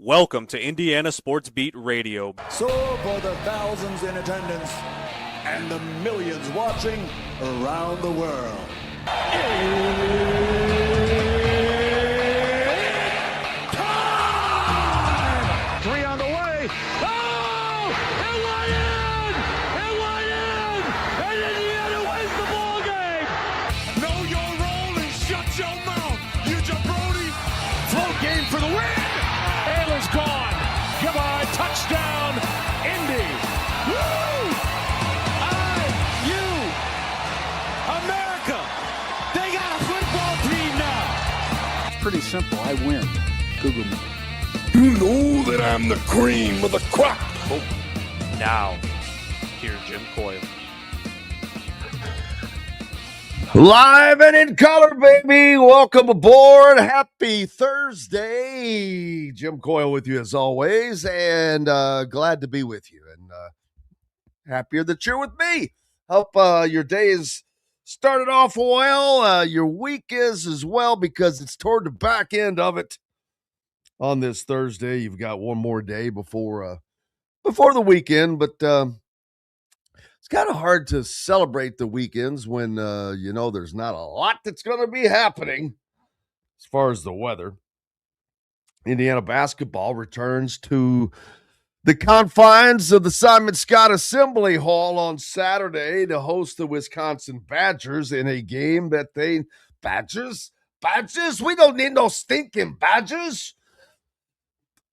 Welcome to Indiana Sports Beat Radio. So for the thousands in attendance and the millions watching around the world. Time! Three on the way. Oh! It went in! It went in! And Indiana wins the ball game! Know your role and shut your mouth, you jabroni! Float game for the win! Ayla's gone. Come on, touchdown, Indy! Woo! IU! America! They got a football team now! It's pretty simple. I win. Google me. You know that I'm the cream of the crop. Now, here's Jim Coyle. Live and in color, baby. Welcome aboard. Happy Thursday. Jim Coyle with you as always, and glad to be with you. And happier that you're with me. Hope your day is started off well. Your week is as well, because it's toward the back end of it. On this Thursday, you've got one more day before the weekend, but it's kind of hard to celebrate the weekends when, there's not a lot that's going to be happening as far as the weather. Indiana basketball returns to the confines of the Simon Scott Assembly Hall on Saturday to host the Wisconsin Badgers in a game that Badgers? We don't need no stinking Badgers.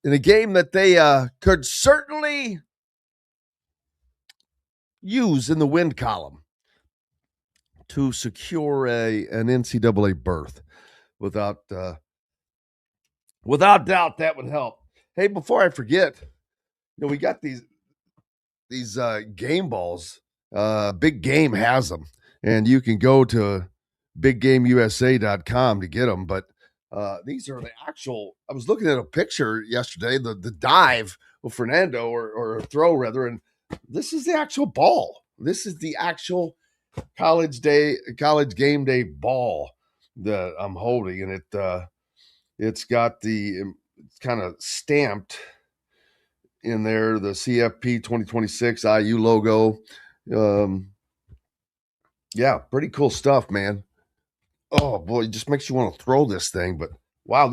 In a game that they could certainly use in the win column to secure an NCAA berth. Without doubt, that would help. Hey, before I forget, we got these game balls. Big Game has them, and you can go to biggameusa.com to get them. But these are the actual. I was looking at a picture yesterday, the dive of Fernando or a throw rather, and this is the actual ball. This is the actual college game day ball that I'm holding, and it's got it's kind of stamped in there the CFP 2026 IU logo. Yeah, pretty cool stuff, man. Oh boy, it just makes you want to throw this thing, but wow,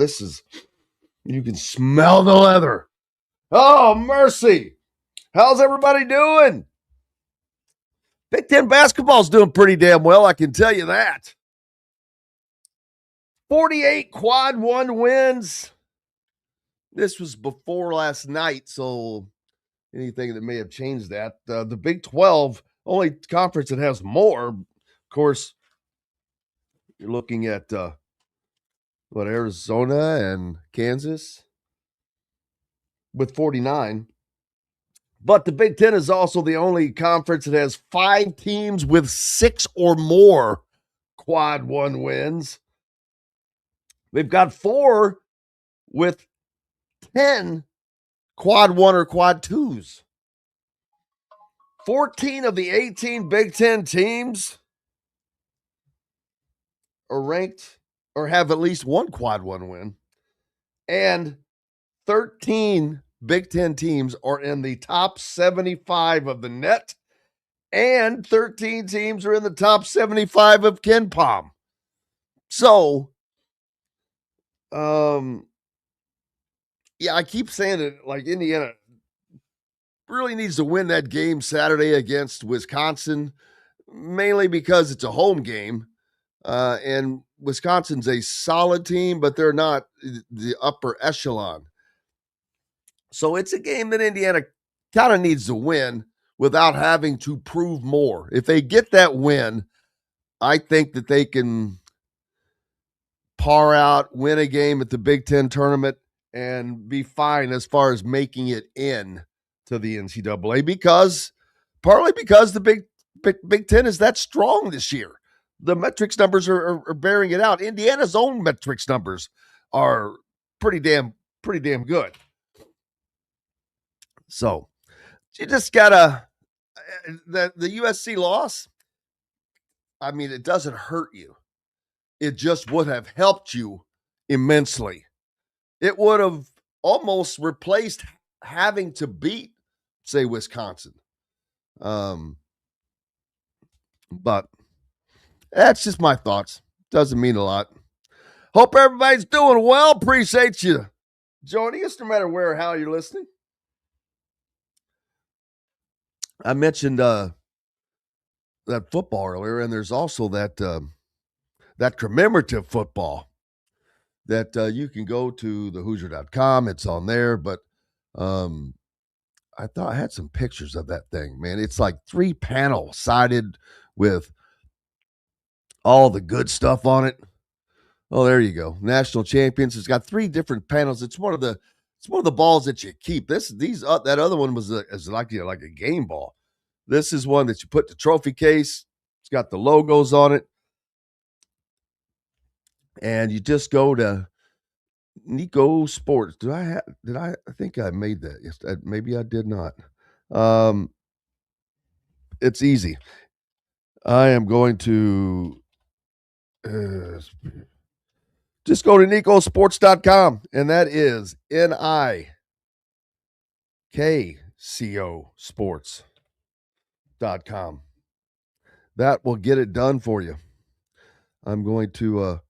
you can smell the leather. Oh, mercy. How's everybody doing? Big Ten basketball's doing pretty damn well, I can tell you that. 48 quad one wins. This was before last night, so anything that may have changed that. The Big 12, only conference that has more. Of course, you're looking at Arizona and Kansas with 49. But the Big Ten is also the only conference that has 5 teams with 6 or more quad one wins. We've got 4 with 10 quad one or quad twos. 14 of the 18 Big Ten teams are ranked or have at least one quad one win. And 13 Big Ten teams are in the top 75 of the net, and 13 teams are in the top 75 of KenPom. So, I keep saying that, like, Indiana really needs to win that game Saturday against Wisconsin, mainly because it's a home game, and Wisconsin's a solid team, but they're not the upper echelon. So it's a game that Indiana kind of needs to win without having to prove more. If they get that win, I think that they can par out, win a game at the Big Ten tournament, and be fine as far as making it in to the NCAA, partly because the Big Ten is that strong this year. The metrics numbers are bearing it out. Indiana's own metrics numbers are pretty damn good. So you just gotta the USC loss. I mean, it doesn't hurt you. It just would have helped you immensely. It would have almost replaced having to beat, say, Wisconsin. But that's just my thoughts. Doesn't mean a lot. Hope everybody's doing well. Appreciate you joining us, no matter where or how you're listening. I mentioned that football earlier, and there's also that commemorative football that you can go to thehoosier.com. It's on there, but I thought I had some pictures of that thing, man. It's like 3-panel sided with all the good stuff on it. Oh, there you go. National champions. It's got 3 different panels. It's one of the balls that you keep. That other one was like a game ball. This is one that you put the trophy case. It's got the logos on it. And you just go to Nico Sports. I think I made that. Yes, maybe I did not. It's easy. I am going to just go to nicosports.com, and that is NIKCO sports.com. That will get it done for you. I'm going to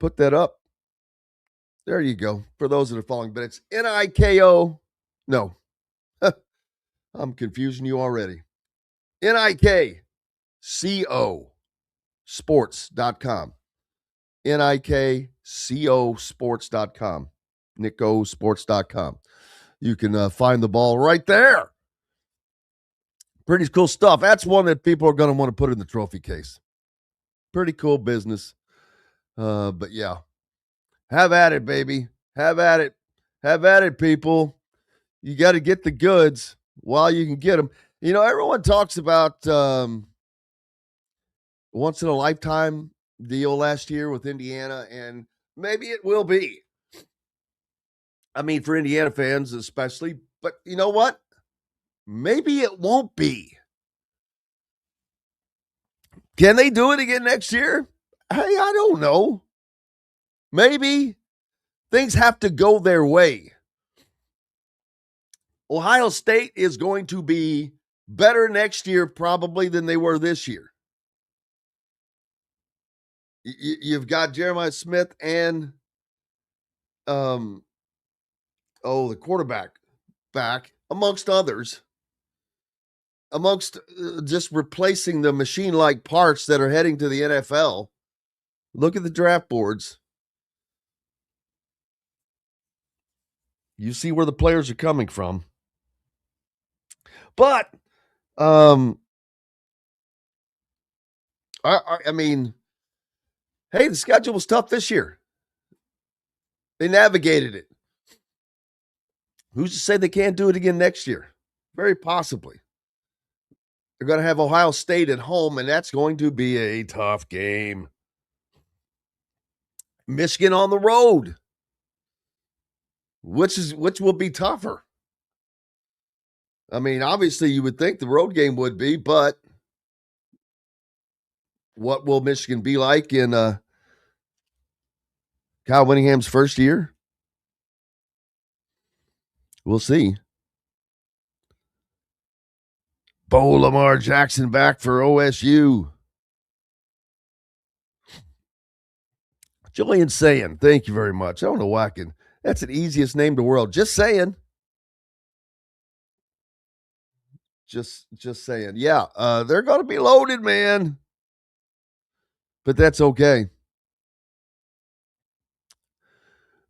put that up. There you go. For those that are following, but it's NIKO. No, I'm confusing you already. NIKCO sports.com. NIKCO sports.com. NicoSports.com. You can find the ball right there. Pretty cool stuff. That's one that people are going to want to put in the trophy case. Pretty cool business. But yeah, have at it, baby. Have at it. Have at it, people. You got to get the goods while you can get them. You know, everyone talks about once in a lifetime deal last year with Indiana, and maybe it will be. I mean, for Indiana fans especially, but you know what? Maybe it won't be. Can they do it again next year? Hey, I don't know. Maybe. Things have to go their way. Ohio State is going to be better next year probably than they were this year. You've got Jeremiah Smith and the quarterback back, amongst others, amongst just replacing the machine-like parts that are heading to the NFL. Look at the draft boards. You see where the players are coming from. But, I mean, hey, the schedule was tough this year. They navigated it. Who's to say they can't do it again next year? Very possibly. They're going to have Ohio State at home, and that's going to be a tough game. Michigan on the road. Which will be tougher? I mean, obviously you would think the road game would be, but what will Michigan be like in Kyle Whittingham's first year? We'll see. Bo Lamar Jackson back for OSU. Julian saying, thank you very much. I don't know why I can. That's the easiest name in the world. Just saying. Just saying. Yeah, they're going to be loaded, man. But that's okay.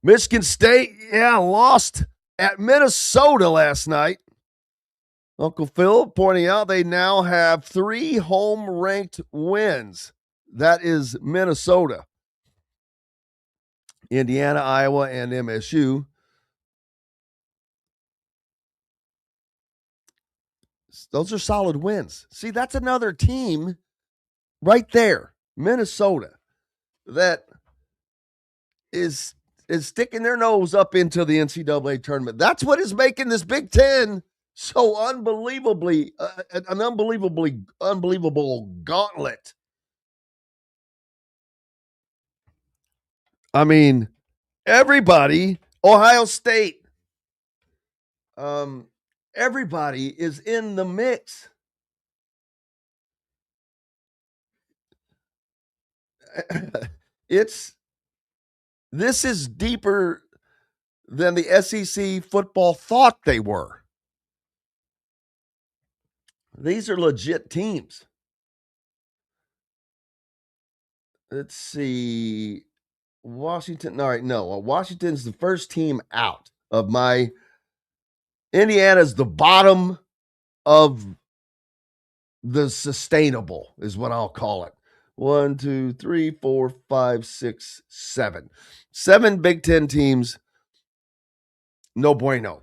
Michigan State, lost at Minnesota last night. Uncle Phil pointing out they now have 3 home-ranked wins. That is Minnesota, Indiana, Iowa, and MSU. Those are solid wins. See, that's another team right there, Minnesota, that is sticking their nose up into the NCAA tournament. That's what is making this Big Ten so unbelievably, an unbelievable gauntlet. I mean, everybody, Ohio State, Everybody is in the mix. This is deeper than the SEC football thought they were. These are legit teams. Let's see. Washington. All right, no. Washington's the first team out of my. Indiana's the bottom of the sustainable, is what I'll call it. 1, 2, 3, 4, 5, 6, 7. 7 Big Ten teams. No bueno.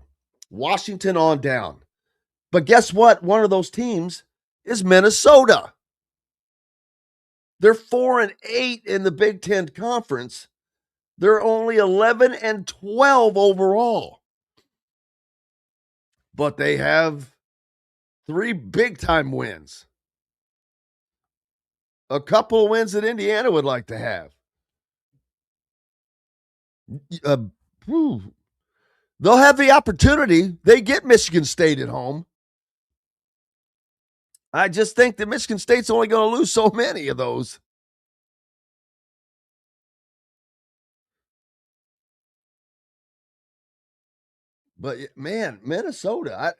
Washington on down. But guess what? One of those teams is Minnesota. They're 4-8 in the Big Ten Conference. They're only 11-12 overall. But they have 3 big-time wins. A couple of wins that Indiana would like to have. They'll have the opportunity. They get Michigan State at home. I just think that Michigan State's only going to lose so many of those. But, man, Minnesota,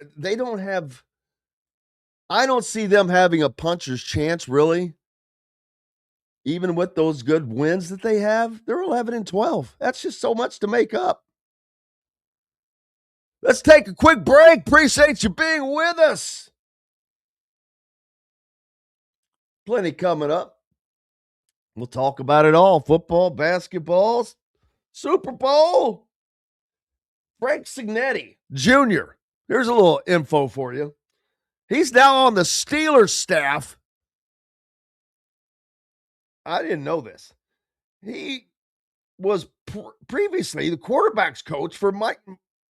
I don't see them having a puncher's chance, really. Even with those good wins that they have, they're 11-12. That's just so much to make up. Let's take a quick break. Appreciate you being with us. Plenty coming up. We'll talk about it all. Football, basketball, Super Bowl. Frank Cignetti Jr. Here's a little info for you. He's now on the Steelers staff. I didn't know this. He was previously the quarterback's coach for Mike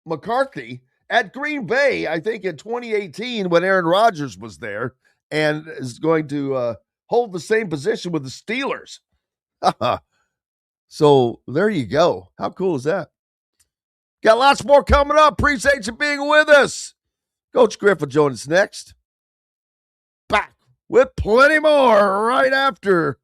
McCarthy at Green Bay, I think in 2018 when Aaron Rodgers was there, and is going to hold the same position with the Steelers. So there you go. How cool is that? Got lots more coming up. Appreciate you being with us. Coach Griff will join us next. Back with plenty more right after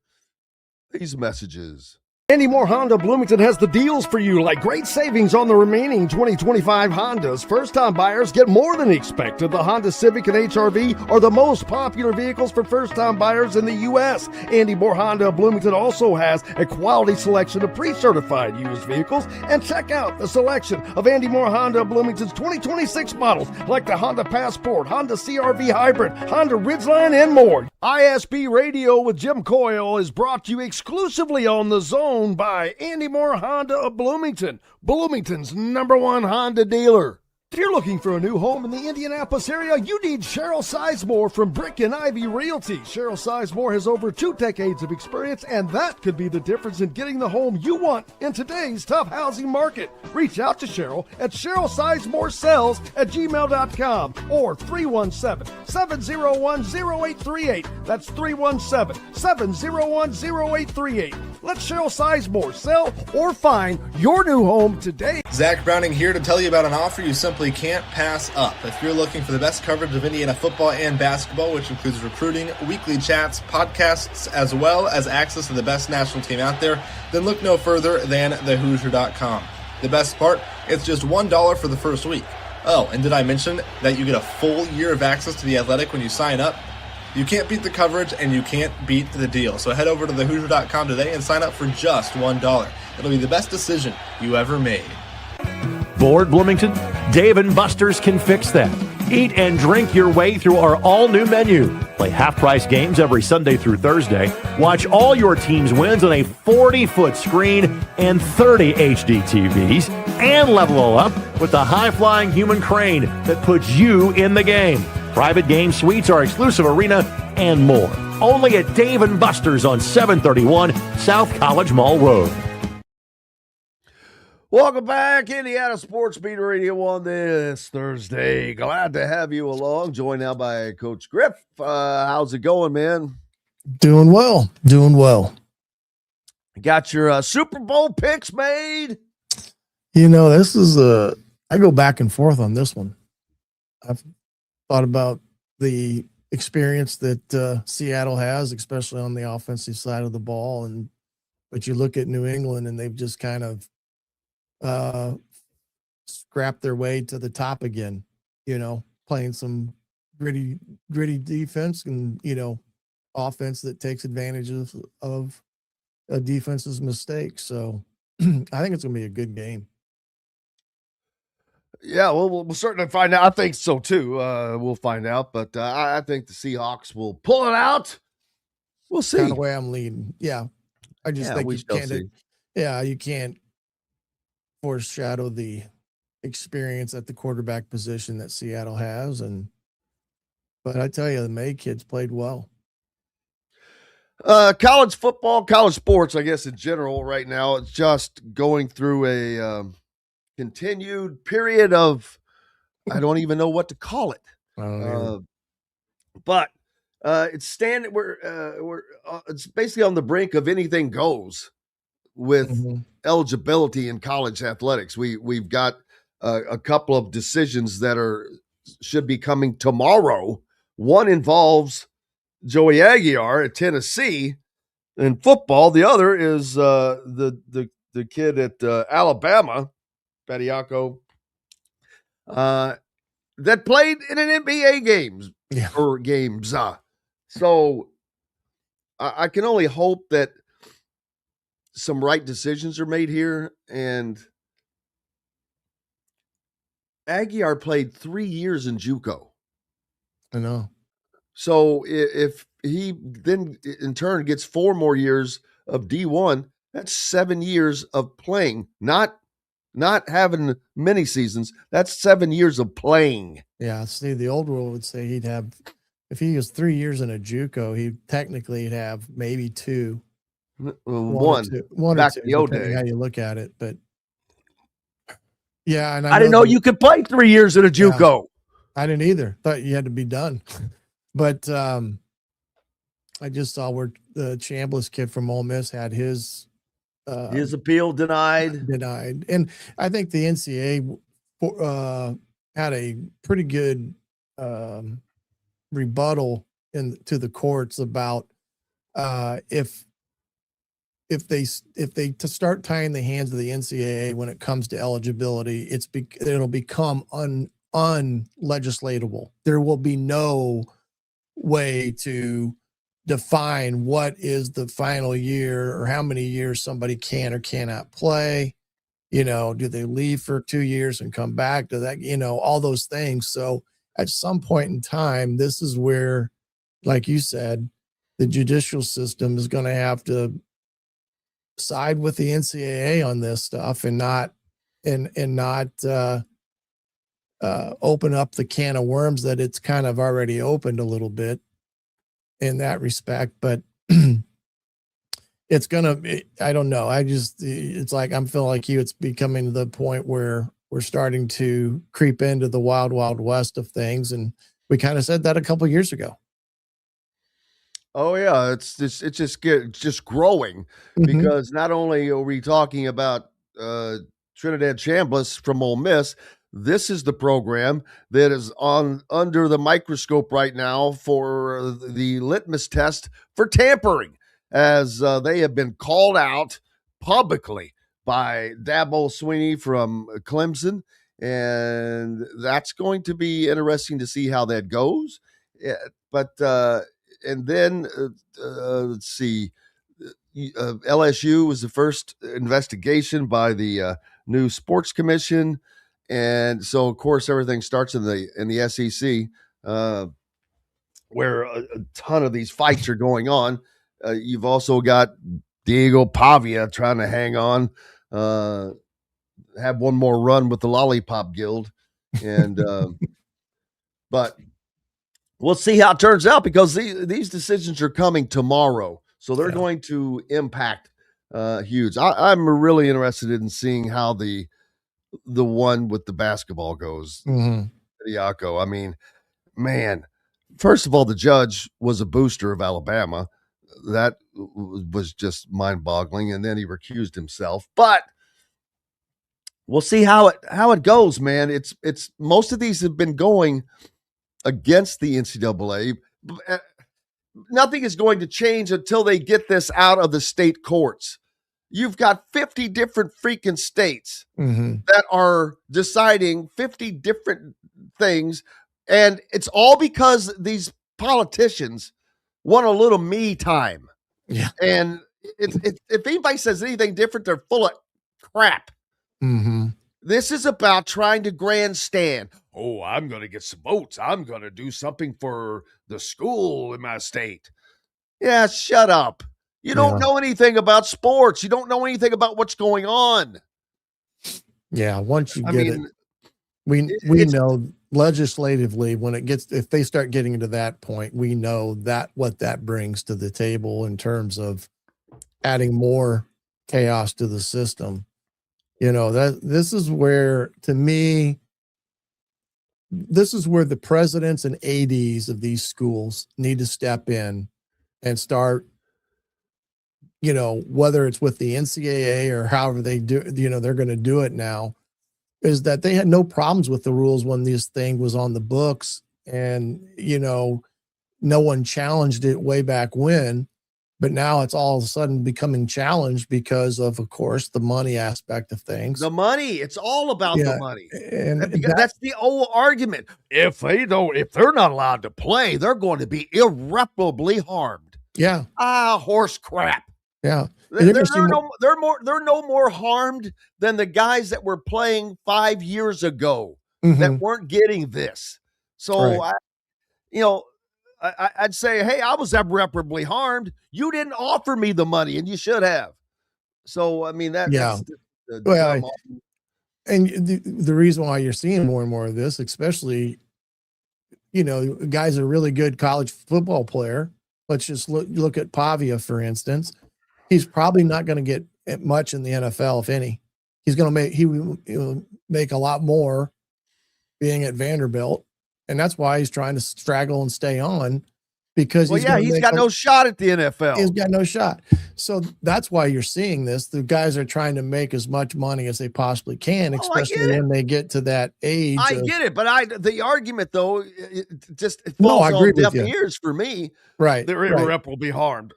these messages. Andy Moore Honda Bloomington has the deals for you, like great savings on the remaining 2025 Hondas. First-time buyers get more than expected. The Honda Civic and HR-V are the most popular vehicles for first-time buyers in the U.S. Andy Moore Honda Bloomington also has a quality selection of pre-certified used vehicles. And check out the selection of Andy Moore Honda Bloomington's 2026 models, like the Honda Passport, Honda CR-V Hybrid, Honda Ridgeline, and more. ISB Radio with Jim Coyle is brought to you exclusively on The Zone by Andy Moore Honda of Bloomington, Bloomington's #1 Honda dealer. If you're looking for a new home in the Indianapolis area, you need Cheryl Sizemore from Brick and Ivy Realty. Cheryl Sizemore has over 2 decades of experience, and that could be the difference in getting the home you want in today's tough housing market. Reach out to Cheryl at CherylSizemore@gmail.com or 317-701-0838. That's 317-701-0838. Let Cheryl Sizemore sell or find your new home today. Zach Browning here to tell you about an offer you simply can't pass up. If you're looking for the best coverage of Indiana football and basketball, which includes recruiting, weekly chats, podcasts, as well as access to the best national team out there, then look no further than thehoosier.com. The best part, it's just $1 for the first week. Oh, and did I mention that you get a full year of access to The Athletic when you sign up? You can't beat the coverage, and you can't beat the deal. So head over to thehoosier.com today and sign up for just $1. It'll be the best decision you ever made. Bored, Bloomington? Dave & Buster's can fix that. Eat and drink your way through our all-new menu. Play half-price games every Sunday through Thursday. Watch all your team's wins on a 40-foot screen and 30 HD TVs. And level all up with the high-flying human crane that puts you in the game. Private game suites, our exclusive arena, and more. Only at Dave & Buster's on 731 South College Mall Road. Welcome back, Indiana Sports Beat Radio on this Thursday. Glad to have you along. Joined now by Coach Griff. How's it going, man? Doing well. Got your Super Bowl picks made? You know, this is I go back and forth on this one. I've thought about the experience that Seattle has, especially on the offensive side of the ball. But you look at New England and they've just kind of scrapped their way to the top again, playing some gritty defense and, offense that takes advantage of a defense's mistakes. So I think it's going to be a good game. Yeah, well, we'll certainly find out. I think so too. We'll find out, but I think the Seahawks will pull it out. We'll see. Kind of way I'm leading. Yeah, I just think you can't foreshadow the experience at the quarterback position that Seattle has, but I tell you, the May kids played well. College football, college sports, I guess in general, right now, it's just going through a continued period of, I don't even know what to call it. But it's it's basically on the brink of anything goes with eligibility in college athletics. We've got a couple of decisions that should be coming tomorrow. One involves Joey Aguiar at Tennessee in football. The other is the kid at Alabama, Bediako, that played in an NBA games. So I can only hope that some right decisions are made here. And Aguiar played 3 years in JUCO. I know. So if he then in turn gets 4 more years of D1, that's 7 years of playing, not having many seasons. That's 7 years of playing. Yeah. See, the old rule would say he'd have, if he was 3 years in a JUCO, he'd have maybe 2. One back or 2, the old depending day. how you look at it. But yeah, and I didn't know you could play 3 years in a JUCO. I didn't either. Thought you had to be done. But I just saw where the Chambliss kid from Ole Miss had his appeal denied. And I think the NCAA had a pretty good rebuttal to the courts about if they start tying the hands of the NCAA when it comes to eligibility, it'll become unlegislatable. There will be no way to define what is the final year or how many years somebody can or cannot play. Do they leave for 2 years and come back? Do that, all those things. So at some point in time, this is where, like you said, the judicial system is going to have to side with the NCAA on this stuff and not open up the can of worms that it's kind of already opened a little bit in that respect. But it's I don't know. It's like, I'm feeling like it's becoming to the point where we're starting to creep into the wild, wild west of things. And we kind of said that a couple of years ago. Oh yeah. It's just growing because not only are we talking about Trinidad Chambliss from Ole Miss, this is the program that is under the microscope right now for the litmus test for tampering, as they have been called out publicly by Dabo Swinney from Clemson, and that's going to be interesting to see how that goes. But and then let's see, LSU was the first investigation by the new sports commission. And so, of course, everything starts in the SEC, where a ton of these fights are going on. You've also got Diego Pavia trying to hang on, have one more run with the Lollipop Guild, and but we'll see how it turns out because these decisions are coming tomorrow, so they're going to impact huge. I'm really interested in seeing how the one with the basketball goes. Bediako. I mean, man, first of all, the judge was a booster of Alabama. That was just mind-boggling, and then he recused himself. But we'll see how it goes, man. It's most of these have been going against the NCAA. Nothing is going to change until they get this out of the state courts. You've got 50 different freaking states that are deciding 50 different things, and it's all because these politicians want a little me time. Yeah. And if anybody says anything different, they're full of crap. This is about trying to grandstand. Oh, I'm going to get some votes. I'm going to do something for the school in my state. Yeah, shut up. You don't know anything about sports. You don't know anything about what's going on. Yeah, once you get it, we know legislatively if they start getting to that point, we know what that brings to the table in terms of adding more chaos to the system. This is where, to me, this is where the presidents and ADs of these schools need to step in and start, whether it's with the NCAA or however they do, they're going to do it now, is that they had no problems with the rules when this thing was on the books, and, no one challenged it way back when. But now it's all of a sudden becoming challenged because of course, the money aspect of things. The money. It's all about the money. And that's the old argument. If they're not allowed to play, they're going to be irreparably harmed. Yeah. Horse crap. Yeah. They're no more harmed than the guys that were playing 5 years ago that weren't getting this. So, right. I'd say, hey, I was irreparably harmed. You didn't offer me the money, and you should have. So, I mean, that's and the reason why you're seeing more and more of this, especially, a guy's a really good college football player. Let's just look at Pavia, for instance. He's probably not going to get much in the NFL, if any. He's going to make a lot more being at Vanderbilt. And that's why he's trying to straggle and stay on, because he's got no shot at the NFL. He's got no shot. So that's why you're seeing this. The guys are trying to make as much money as they possibly can, especially when they get to that age. I get it, but the argument though, it falls on deaf ears for me. Right, they're irreparably harmed.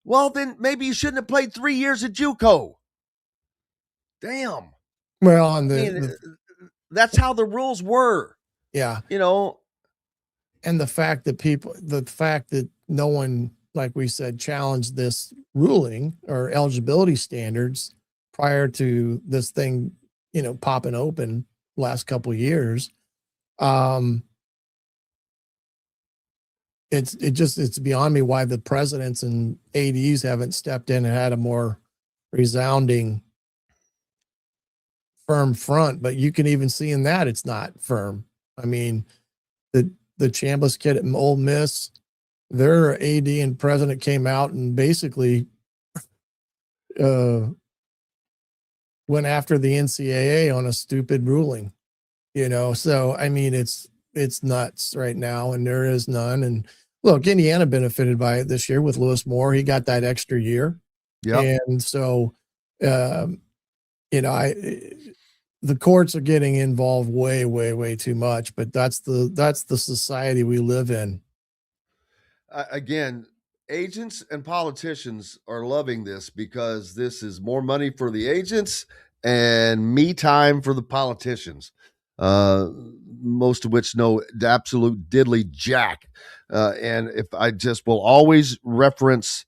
Well, then maybe you shouldn't have played 3 years at JUCO. Damn. Well, that's how the rules were. Yeah. And the fact that no one, like we said, challenged this ruling or eligibility standards prior to this thing, popping open last couple of years. It's beyond me why the presidents and ADs haven't stepped in and had a more resounding firm front, but you can even see in that it's not firm. I mean, the Chambliss kid at Ole Miss, their AD and president came out and basically went after the NCAA on a stupid ruling, So, I mean, it's nuts right now, and there is none. And look, Indiana benefited by it this year with Lewis Moore. He got that extra year. Yeah. And so, the courts are getting involved way, way, way too much, but that's the society we live in. Again, agents and politicians are loving this because this is more money for the agents and me time for the politicians, most of which know the absolute diddly jack. And if I just will always reference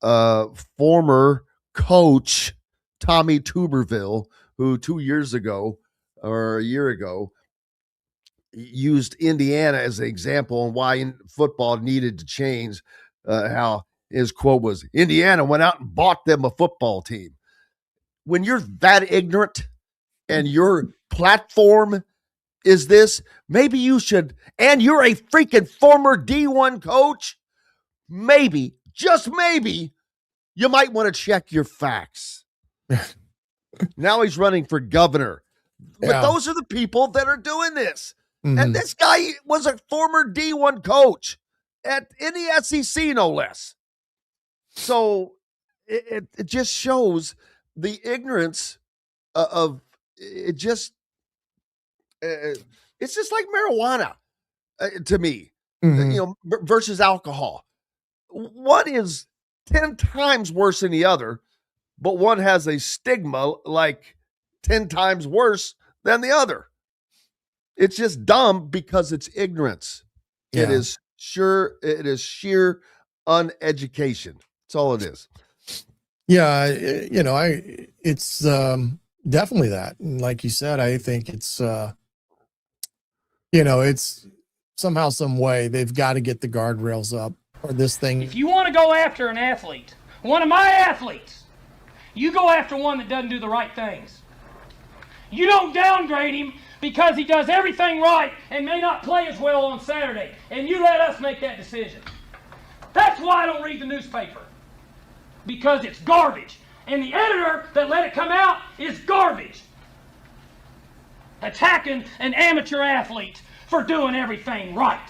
former coach Tommy Tuberville, who 2 years ago or a year ago used Indiana as an example on why football needed to change. How his quote was, Indiana went out and bought them a football team. When you're that ignorant and your platform is this, maybe you should, and you're a freaking former D1 coach, maybe, just maybe, you might want to check your facts. Now he's running for governor. But those are the people that are doing this. And this guy was a former D1 coach in the SEC, no less. So it just shows the ignorance of it. Just it's just like marijuana to me, versus alcohol. One is 10 times worse than the other, but one has a stigma like 10 times worse than the other. It's just dumb because it's ignorance. Yeah. It is sheer uneducation. That's all it is. Yeah, it's definitely that. And like you said, I think it's it's somehow, some way they've got to get the guardrails up or this thing. If you want to go after an athlete, one of my athletes, you go after one that doesn't do the right things. You don't downgrade him because he does everything right and may not play as well on Saturday, and you let us make that decision. That's why I don't read the newspaper, because it's garbage, and the editor that let it come out is garbage. Attacking an amateur athlete for doing everything right.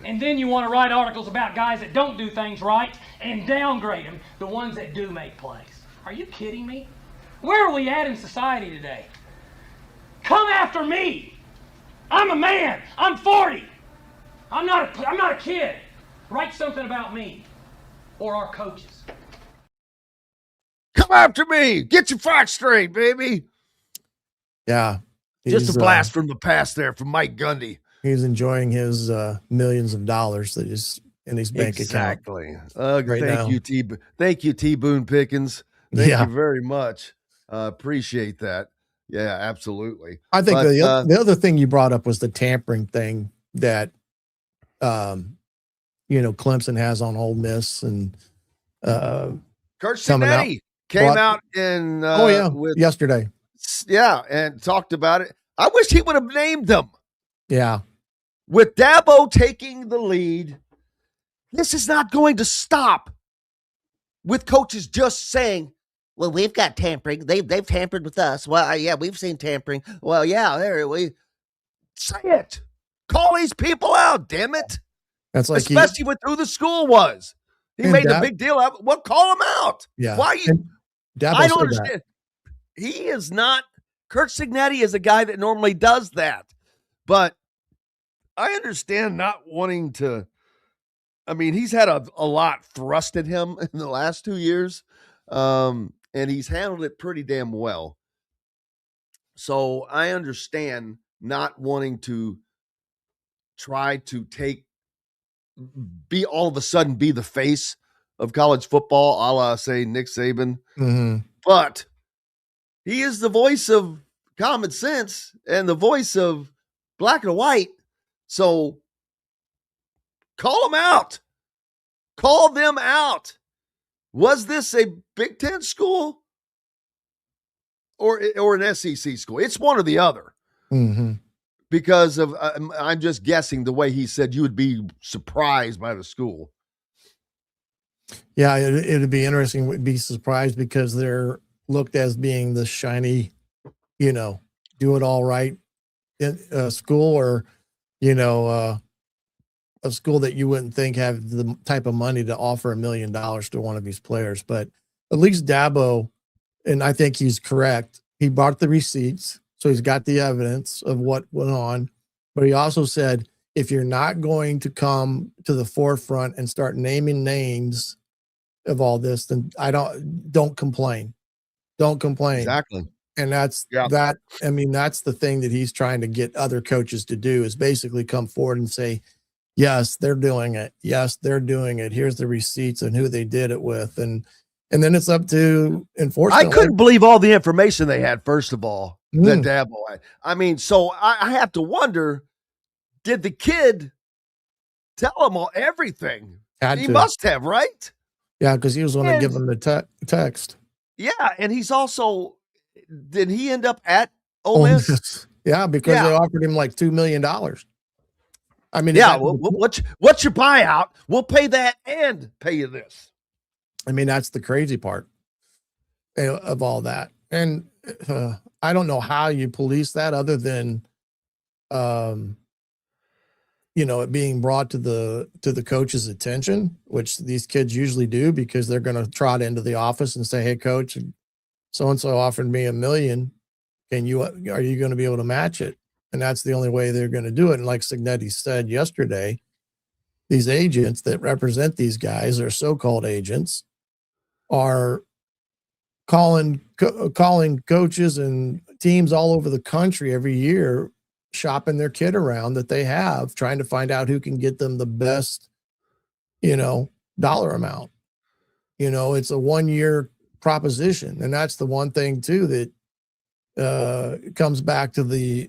And then you want to write articles about guys that don't do things right and downgrade them, the ones that do make plays. Are you kidding me? Where are we at in society today? Come after me. I'm a man. I'm 40. I'm not a kid. Write something about me or our coaches. Come after me. Get your facts straight, baby. Yeah. Just a blast from the past there from Mike Gundy. He's enjoying his millions of dollars that is in his bank account. Exactly. Right Thank you, T. Boone Pickens. Thank you very much. Appreciate that. Yeah, absolutely. I think the other thing you brought up was the tampering thing that, Clemson has on Ole Miss, and Kurt Cincinnati came out in yesterday. Yeah, and talked about it. I wish he would have named them. Yeah. With Dabo taking the lead, this is not going to stop with coaches just saying, well, we've got tampering. They've tampered with us. Well, yeah, we've seen tampering. Well, yeah, there we say it. Call these people out, damn it. That's like especially with who the school was. He made a big deal out of it. Well, call him out. Yeah. Why are you? I don't understand. He is not. Kurt Cincinnati is a guy that normally does that, but I understand not wanting to. I mean, he's had a lot thrust at him in the last 2 years. And he's handled it pretty damn well. So I understand not wanting to try to be all of a sudden be the face of college football, a la, say, Nick Saban. Mm-hmm. But he is the voice of common sense and the voice of black and white. So call them out. Call them out. Was this a Big Ten school or an SEC school? It's one or the other. Mm-hmm. Because of, I'm just guessing the way he said you would be surprised by the school. Yeah, it'd be interesting. Would be surprised because they're looked as being the shiny, do it all right school, or a school that you wouldn't think have the type of money to offer $1 million to one of these players. But at least Dabo, and I think he's correct, he brought the receipts, so he's got the evidence of what went on. But he also said, if you're not going to come to the forefront and start naming names of all this, then don't complain. Don't complain. Exactly. And that's that. I mean, that's the thing that he's trying to get other coaches to do, is basically come forward and say, yes, they're doing it. Yes, they're doing it. Here's the receipts and who they did it with. And then it's up to enforcement. I couldn't believe all the information they had, first of all, that Dabo had. I mean, so I have to wonder, did the kid tell him everything? He must have, right? Yeah, because he was the one to give him the text. Yeah, and he's also, did he end up at Ole Miss? Yeah, because they offered him like $2 million. I mean, what's your buyout? We'll pay that and pay you this. I mean, that's the crazy part of all that. And I don't know how you police that other than, it being brought to the coach's attention, which these kids usually do, because they're going to trot into the office and say, hey, coach, so-and-so offered me $1 million. Are you going to be able to match it? And that's the only way they're going to do it. And like Signetti said yesterday, these agents that represent these guys, or so-called agents, are calling coaches and teams all over the country every year, shopping their kid around that they have, trying to find out who can get them the best, dollar amount. It's a 1-year proposition. And that's the one thing too, that comes back to the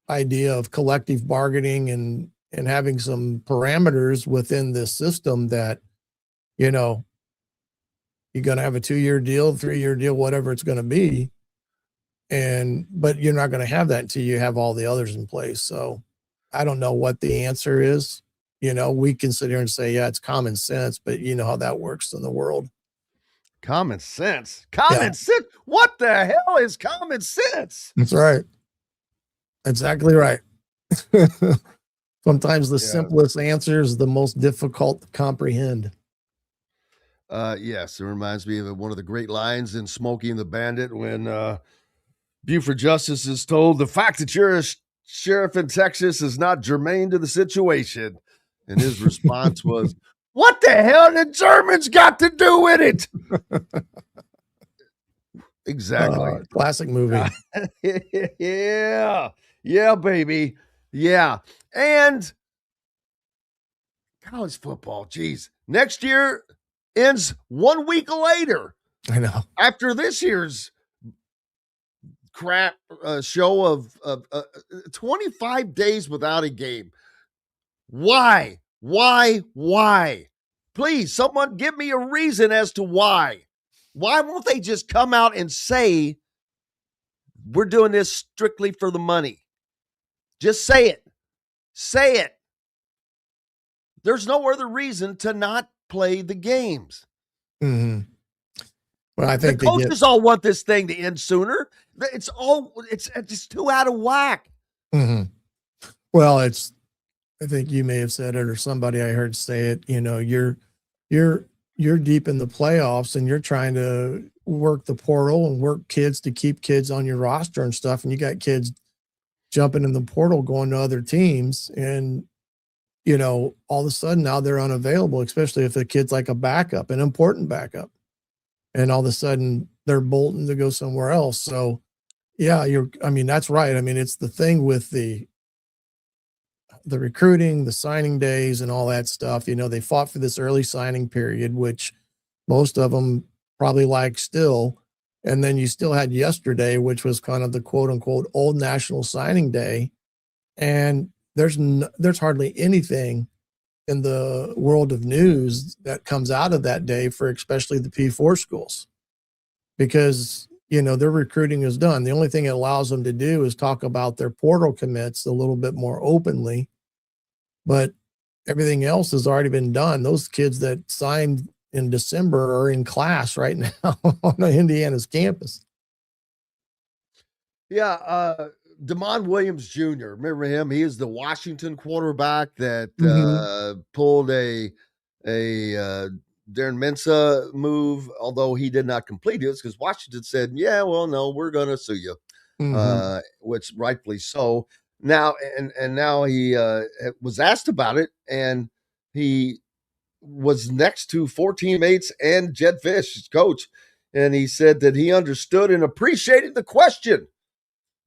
idea of collective bargaining and having some parameters within this system that, you're going to have a 2-year deal, 3-year deal, whatever it's going to be. But you're not going to have that until you have all the others in place. So I don't know what the answer is. We can sit here and say, yeah, it's common sense, but you know how that works in the world. Common sense. Common sense. What the hell is common sense? That's right. Exactly right. Sometimes the simplest answer is the most difficult to comprehend. Yes, it reminds me of one of the great lines in Smokey and the Bandit when Buford Justice is told, the fact that you're a sheriff in Texas is not germane to the situation. And his response was, what the hell did Germans got to do with it? Exactly. Classic movie. Yeah, baby. Yeah. And college football, geez. Next year ends 1 week later. I know. After this year's crap show of 25 days without a game. Why? Please, someone give me a reason as to why. Why won't they just come out and say, we're doing this strictly for the money? Just say it. Say it. There's no other reason to not play the games. Mm-hmm. Well, I think the coaches all want this thing to end sooner. It's too out of whack. Mm-hmm. Well, I think you may have said it, or somebody I heard say it. You're deep in the playoffs and you're trying to work the portal and work kids to keep kids on your roster and stuff. And you got kids jumping in the portal, going to other teams. And, all of a sudden now they're unavailable, especially if the kid's like a backup, an important backup. And all of a sudden they're bolting to go somewhere else. So yeah, that's right. It's the thing with the recruiting, the signing days and all that stuff. They fought for this early signing period, which most of them probably like still. And then you still had yesterday, which was kind of the quote unquote old National Signing Day. And there's hardly anything in the world of news that comes out of that day for especially the P4 schools, because, their recruiting is done. The only thing it allows them to do is talk about their portal commits a little bit more openly, but everything else has already been done. Those kids that signed in December are in class right now on Indiana's campus. Yeah. Damon Williams Jr. Remember him? He is the Washington quarterback that pulled a Darren Mensah move, although he did not complete it because Washington said, yeah, well, no, we're going to sue you, which rightfully so. Now, and now he was asked about it, and he was next to 4 teammates and Jed Fish, his coach, and he said that he understood and appreciated the question.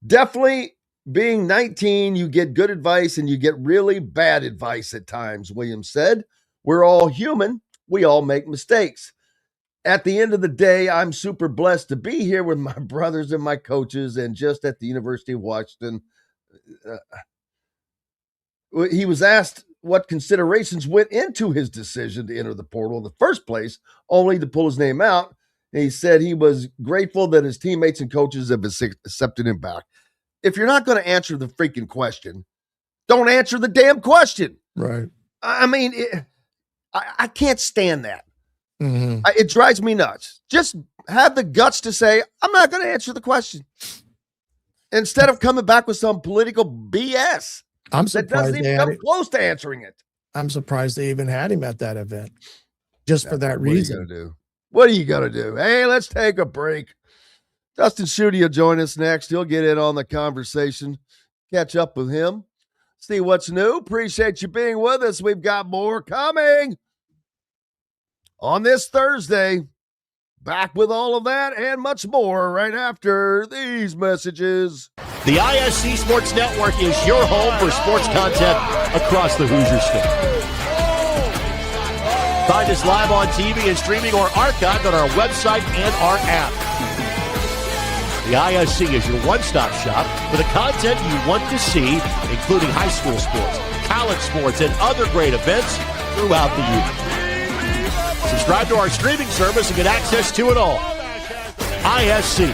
Definitely being 19, you get good advice and you get really bad advice at times, Williams said. We're all human. We all make mistakes. At the end of the day, I'm super blessed to be here with my brothers and my coaches and just at the University of Washington. He was asked what considerations went into his decision to enter the portal in the first place, only to pull his name out. And he said he was grateful that his teammates and coaches have accepted him back. If you're not going to answer the freaking question, don't answer the damn question. Right. I can't stand that. Mm-hmm. It drives me nuts. Just have the guts to say, I'm not going to answer the question. Instead of coming back with some political BS. I'm surprised that doesn't even come close to answering it. I'm surprised they even had him at that event. Just for that reason. What are you going to do? Hey, let's take a break. Dustin Schutte will join us next. He'll get in on the conversation, catch up with him, see what's new. Appreciate you being with us. We've got more coming on this Thursday. Back with all of that and much more right after these messages. The ISC Sports Network is your home for sports content across the Hoosier State. Find us live on TV and streaming or archived on our website and our app. The ISC is your one-stop shop for the content you want to see, including high school sports, college sports, and other great events throughout the year. Subscribe to our streaming service and get access to it all. ISC.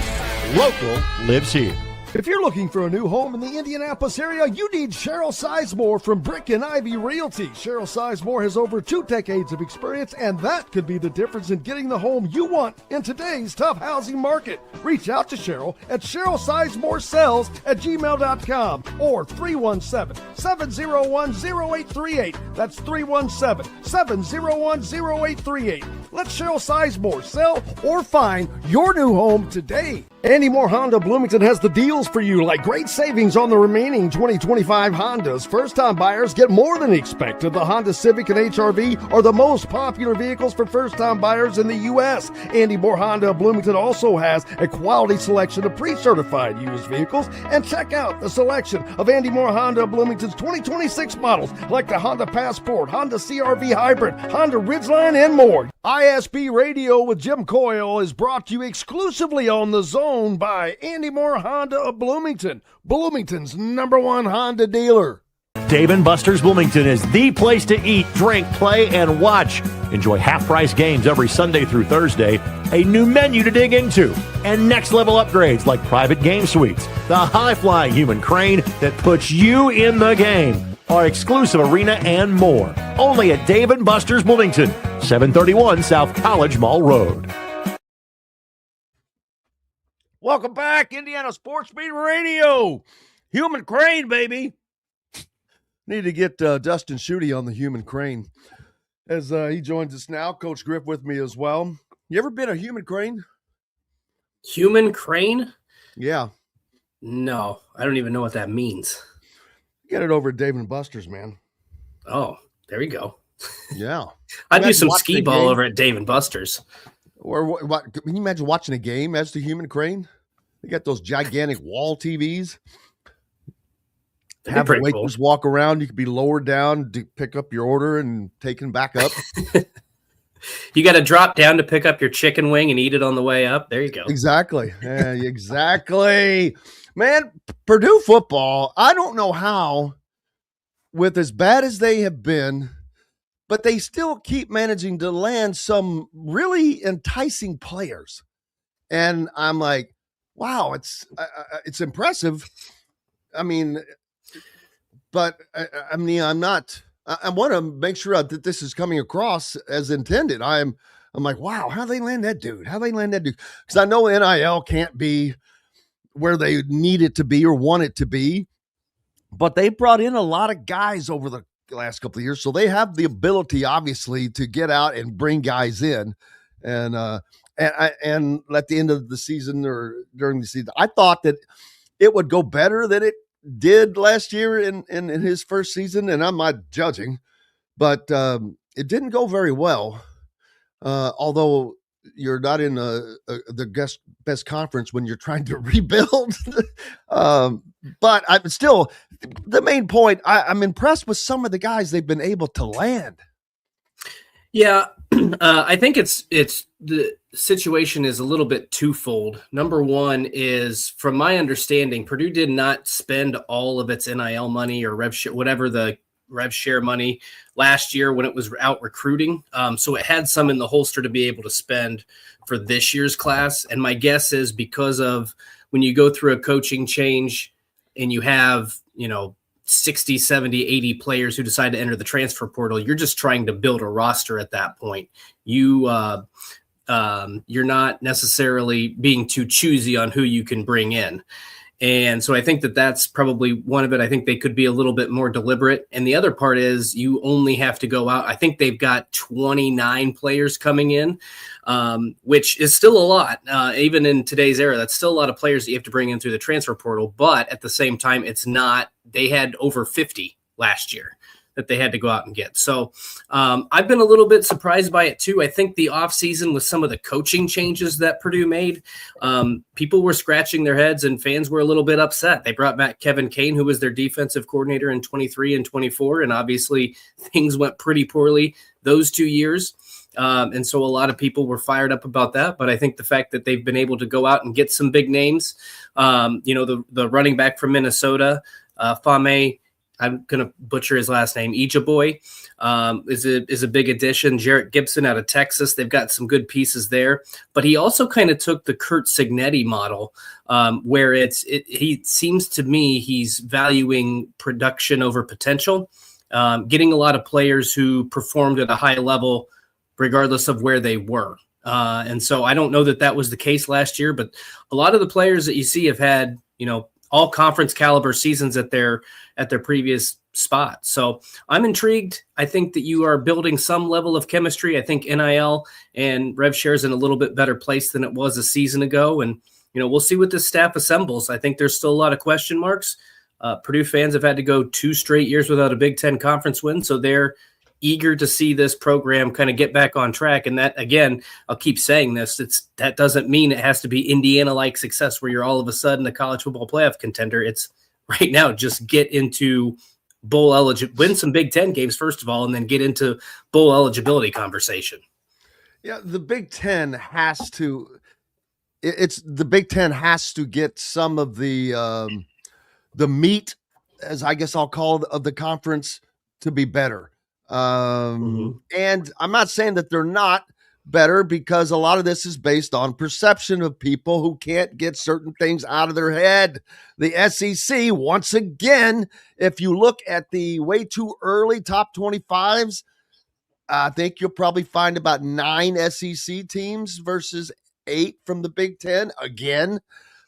Local lives here. If you're looking for a new home in the Indianapolis area, you need Cheryl Sizemore from Brick and Ivy Realty. Cheryl Sizemore has over 2 decades of experience, and that could be the difference in getting the home you want in today's tough housing market. Reach out to Cheryl at CherylSizemore@gmail.com or 317-701-0838. That's 317-701-0838. Let Cheryl Sizemore sell or find your new home today. Andy Moore Honda Bloomington has the deals for you, like great savings on the remaining 2025 Hondas. First-time buyers get more than expected. The Honda Civic and HR-V are the most popular vehicles for first-time buyers in the U.S. Andy Moore Honda Bloomington also has a quality selection of pre-certified used vehicles. And check out the selection of Andy Moore Honda Bloomington's 2026 models, like the Honda Passport, Honda CR-V Hybrid, Honda Ridgeline, and more. ISB Radio with Jim Coyle is brought to you exclusively on The Zone by Andy Moore Honda of Bloomington, Bloomington's #1 Honda dealer. Dave & Buster's Bloomington is the place to eat, drink, play, and watch. Enjoy half-price games every Sunday through Thursday, a new menu to dig into, and next-level upgrades like private game suites, the high-flying human crane that puts you in the game, our exclusive arena, and more. Only at Dave & Buster's Bloomington, 731 South College Mall Road. Welcome back, Indiana Sports Beat Radio. Human crane, baby. Need to get Dustin Schutte on the human crane as he joins us now. Coach Griff with me as well. You ever been a human crane? Human crane? Yeah. No, I don't even know what that means. Get it over at Dave & Buster's, man. Oh, there we go. Yeah. I'd do some skee ball over at Dave & Buster's. Or what? Can you imagine watching a game as the human crane? They got those gigantic wall TVs. Have the waiters walk around. You could be lowered down to pick up your order and taken back up. You got to drop down to pick up your chicken wing and eat it on the way up. There you go. Exactly. Yeah, exactly. Man, Purdue football, I don't know how, with as bad as they have been, but they still keep managing to land some really enticing players. And I'm like, wow, it's impressive. I mean, but I want to make sure that this is coming across as intended. I'm like, wow, how they land that dude? Because I know NIL can't be where they need it to be or want it to be, but they brought in a lot of guys over the last couple of years, so they have the ability, obviously, to get out and bring guys in, and at the end of the season or during the season, I thought that it would go better than it did last year in his first season, and I'm not judging, but it didn't go very well. Although you're not in the best conference when you're trying to rebuild. But I'm still, the main point, I'm impressed with some of the guys they've been able to land. Yeah, I think it's the situation is a little bit twofold. Number one is, from my understanding, Purdue did not spend all of its NIL money or whatever the rev share money last year when it was out recruiting. So it had some in the holster to be able to spend for this year's class. And my guess is because of when you go through a coaching change and you have, 60, 70, 80 players who decide to enter the transfer portal, you're just trying to build a roster at that point. You're not necessarily being too choosy on who you can bring in. And so I think that that's probably one of it. I think they could be a little bit more deliberate. And the other part is you only have to go out. I think they've got 29 players coming in, which is still a lot. Even in today's era, that's still a lot of players that you have to bring in through the transfer portal. But at the same time, it's not. They had over 50 last year that they had to go out and get. So I've been a little bit surprised by it too. I think the offseason with some of the coaching changes that Purdue made, people were scratching their heads and fans were a little bit upset. They brought back Kevin Kane, who was their defensive coordinator in 23 and 24. And obviously things went pretty poorly those 2 years. And so a lot of people were fired up about that. But I think the fact that they've been able to go out and get some big names, the running back from Minnesota, Fame, I'm going to butcher his last name, Ijaboy, is a big addition. Jarrett Gibson out of Texas. They've got some good pieces there. But he also kind of took the Curt Cignetti model, where he seems to me he's valuing production over potential, getting a lot of players who performed at a high level regardless of where they were. And so I don't know that was the case last year, but a lot of the players that you see have had, all conference caliber seasons at their previous spot. So I'm intrigued. I think that you are building some level of chemistry. I think NIL and rev share is in a little bit better place than it was a season ago. And, we'll see what this staff assembles. I think there's still a lot of question marks. Purdue fans have had to go 2 straight years without a Big Ten conference win. So they're eager to see this program kind of get back on track. And that, again, I'll keep saying this, that doesn't mean it has to be Indiana-like success where you're all of a sudden a college football playoff contender. It's right now, just get into bowl eligible, win some Big Ten games, first of all, and then get into bowl eligibility conversation. Yeah, the Big Ten has to get some of the meat, as I guess I'll call it, of the conference to be better. And I'm not saying that they're not better, because a lot of this is based on perception of people who can't get certain things out of their head. The SEC, once again, if you look at the way too early top 25s, I think you'll probably find about 9 SEC teams versus 8 from the Big Ten. Again,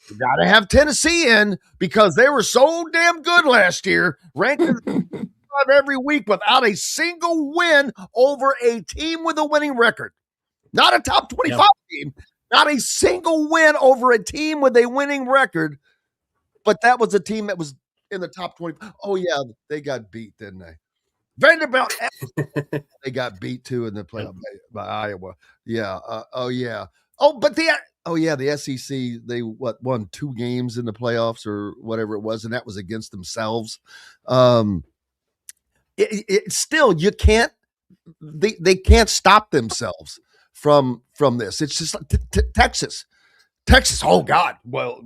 you got to have Tennessee in because they were so damn good last year, ranked every week without a single win over a team with a winning record. Not a top 25 team, not a single win over a team with a winning record. But that was a team that was in the top 20. Oh, yeah, they got beat, didn't they? Vanderbilt, they got beat too in the playoff by Iowa. Yeah. The SEC, they won 2 games in the playoffs or whatever it was, and that was against themselves. Still, you can't. They can't stop themselves from this. It's just Texas. Oh God. Well,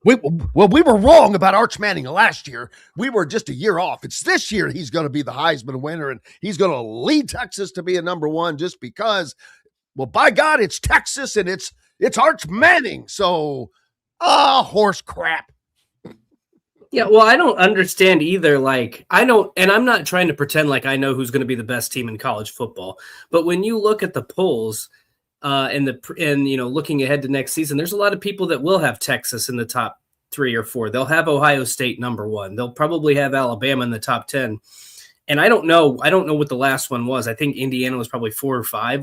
we were wrong about Arch Manning last year. We were just a year off. It's this year he's going to be the Heisman winner, and he's going to lead Texas to be a number 1 just because. Well, by God, it's Texas and it's Arch Manning. So, horse crap. Yeah, well, I don't understand either. And I'm not trying to pretend like I know who's going to be the best team in college football. But when you look at the polls and looking ahead to next season, there's a lot of people that will have Texas in the top 3 or 4. They'll have Ohio State number 1. They'll probably have Alabama in the top 10. And I don't know what the last one was. I think Indiana was probably 4 or 5.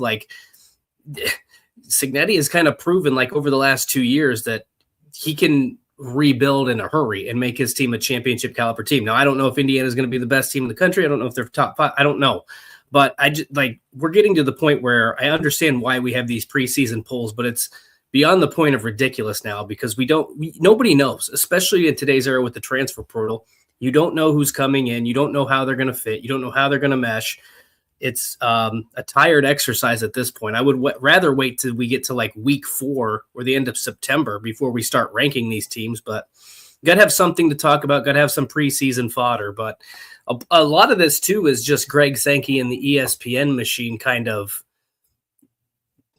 Cignetti has kind of proven over the last 2 years that he can rebuild in a hurry and make his team a championship caliber team. Now, I don't know if Indiana is going to be the best team in the country. I don't know if they're top 5. I don't know. But we're getting to the point where I understand why we have these preseason polls, but it's beyond the point of ridiculous now because nobody knows, especially in today's era with the transfer portal. You don't know who's coming in. You don't know how they're going to fit. You don't know how they're going to mesh. It's a tired exercise at this point. I would rather wait till we get to week 4 or the end of September before we start ranking these teams. But got to have something to talk about. Got to have some preseason fodder. But a lot of this too is just Greg Sankey and the ESPN machine kind of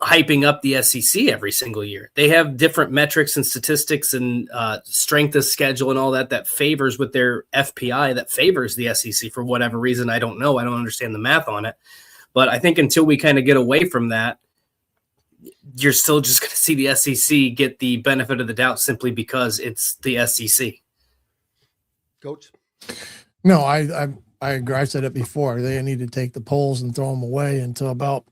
hyping up the SEC every single year. They have different metrics and statistics and strength of schedule and all that favors with their FPI that favors the SEC for whatever reason. I don't know. I don't understand the math on it. But I think until we kind of get away from that, you're still just going to see the SEC get the benefit of the doubt simply because it's the SEC. Coach? No, I agree. I said it before. They need to take the polls and throw them away until about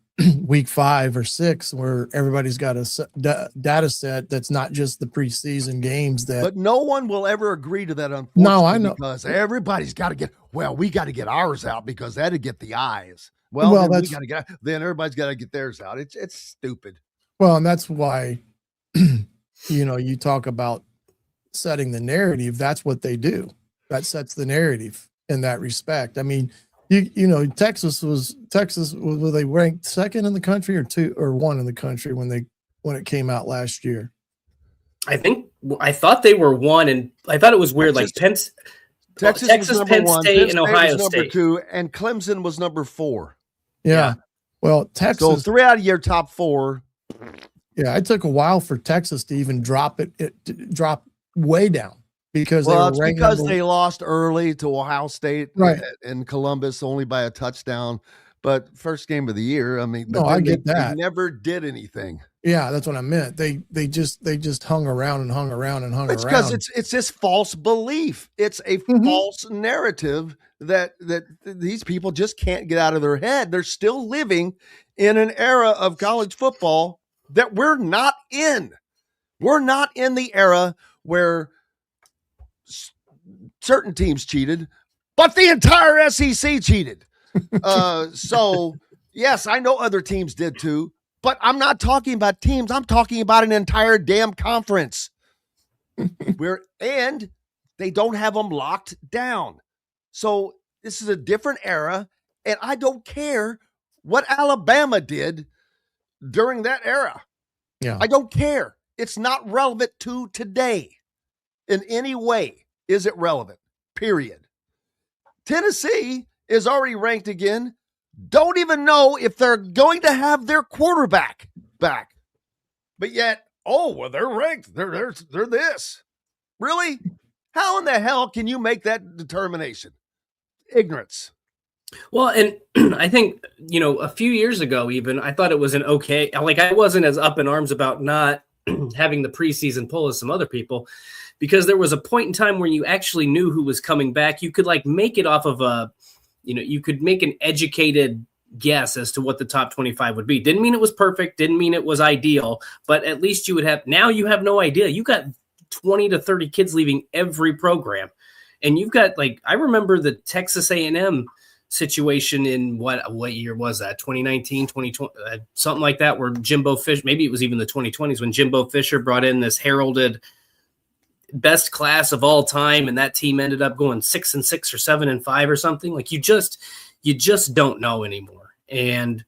week 5 or 6, where everybody's got a data set that's not just the preseason games. But no one will ever agree to that, unfortunately. No, I know. Because everybody's got to get, we got to get ours out because that'd get the eyes. Well, then everybody's got to get theirs out. It's stupid. Well, and that's why, you talk about setting the narrative. That's what they do. That sets the narrative in that respect. I mean, Texas was they ranked 2nd in the country or 2 or 1 in the country when it came out last year? I thought they were 1, and I thought it was weird. Texas was Penn number 1, State, and Ohio was number State. 2, and Clemson was number 4. Yeah. Well, Texas. So 3 out of your top 4. Yeah, it took a while for Texas to even drop way down because they lost early to Ohio State, right, and Columbus only by a touchdown. But first game of the year, I mean, I get that. They never did anything. Yeah, that's what I meant. They just hung around and hung around and hung around. It's because it's this false belief. It's a false narrative that these people just can't get out of their head. They're still living in an era of college football that we're not in. We're not in the era where certain teams cheated, but the entire SEC cheated. So yes, I know other teams did too, but I'm not talking about teams. I'm talking about an entire damn conference and they don't have them locked down. So this is a different era, and I don't care what Alabama did during that era. Yeah. I don't care. It's not relevant to today in any way. Is it relevant? Period. Tennessee is already ranked again. Don't even know if they're going to have their quarterback back. But yet, they're ranked. They're this. Really? How in the hell can you make that determination? Ignorance. Well, and I think, a few years ago, even, I thought it was I wasn't as up in arms about not having the preseason poll as some other people, because there was a point in time where you actually knew who was coming back. You could make it off of you could make an educated guess as to what the top 25 would be. Didn't mean it was perfect. Didn't mean it was ideal, but at least you would have, now you have no idea. You got 20 to 30 kids leaving every program. And you've got I remember the Texas A&M situation in what year was that? 2019, 2020, something like that, where Jimbo Fisher, maybe it was even the 2020s when Jimbo Fisher brought in this heralded best class of all time. And that team ended up going 6-6 or 7-5 or something. You just don't know anymore. And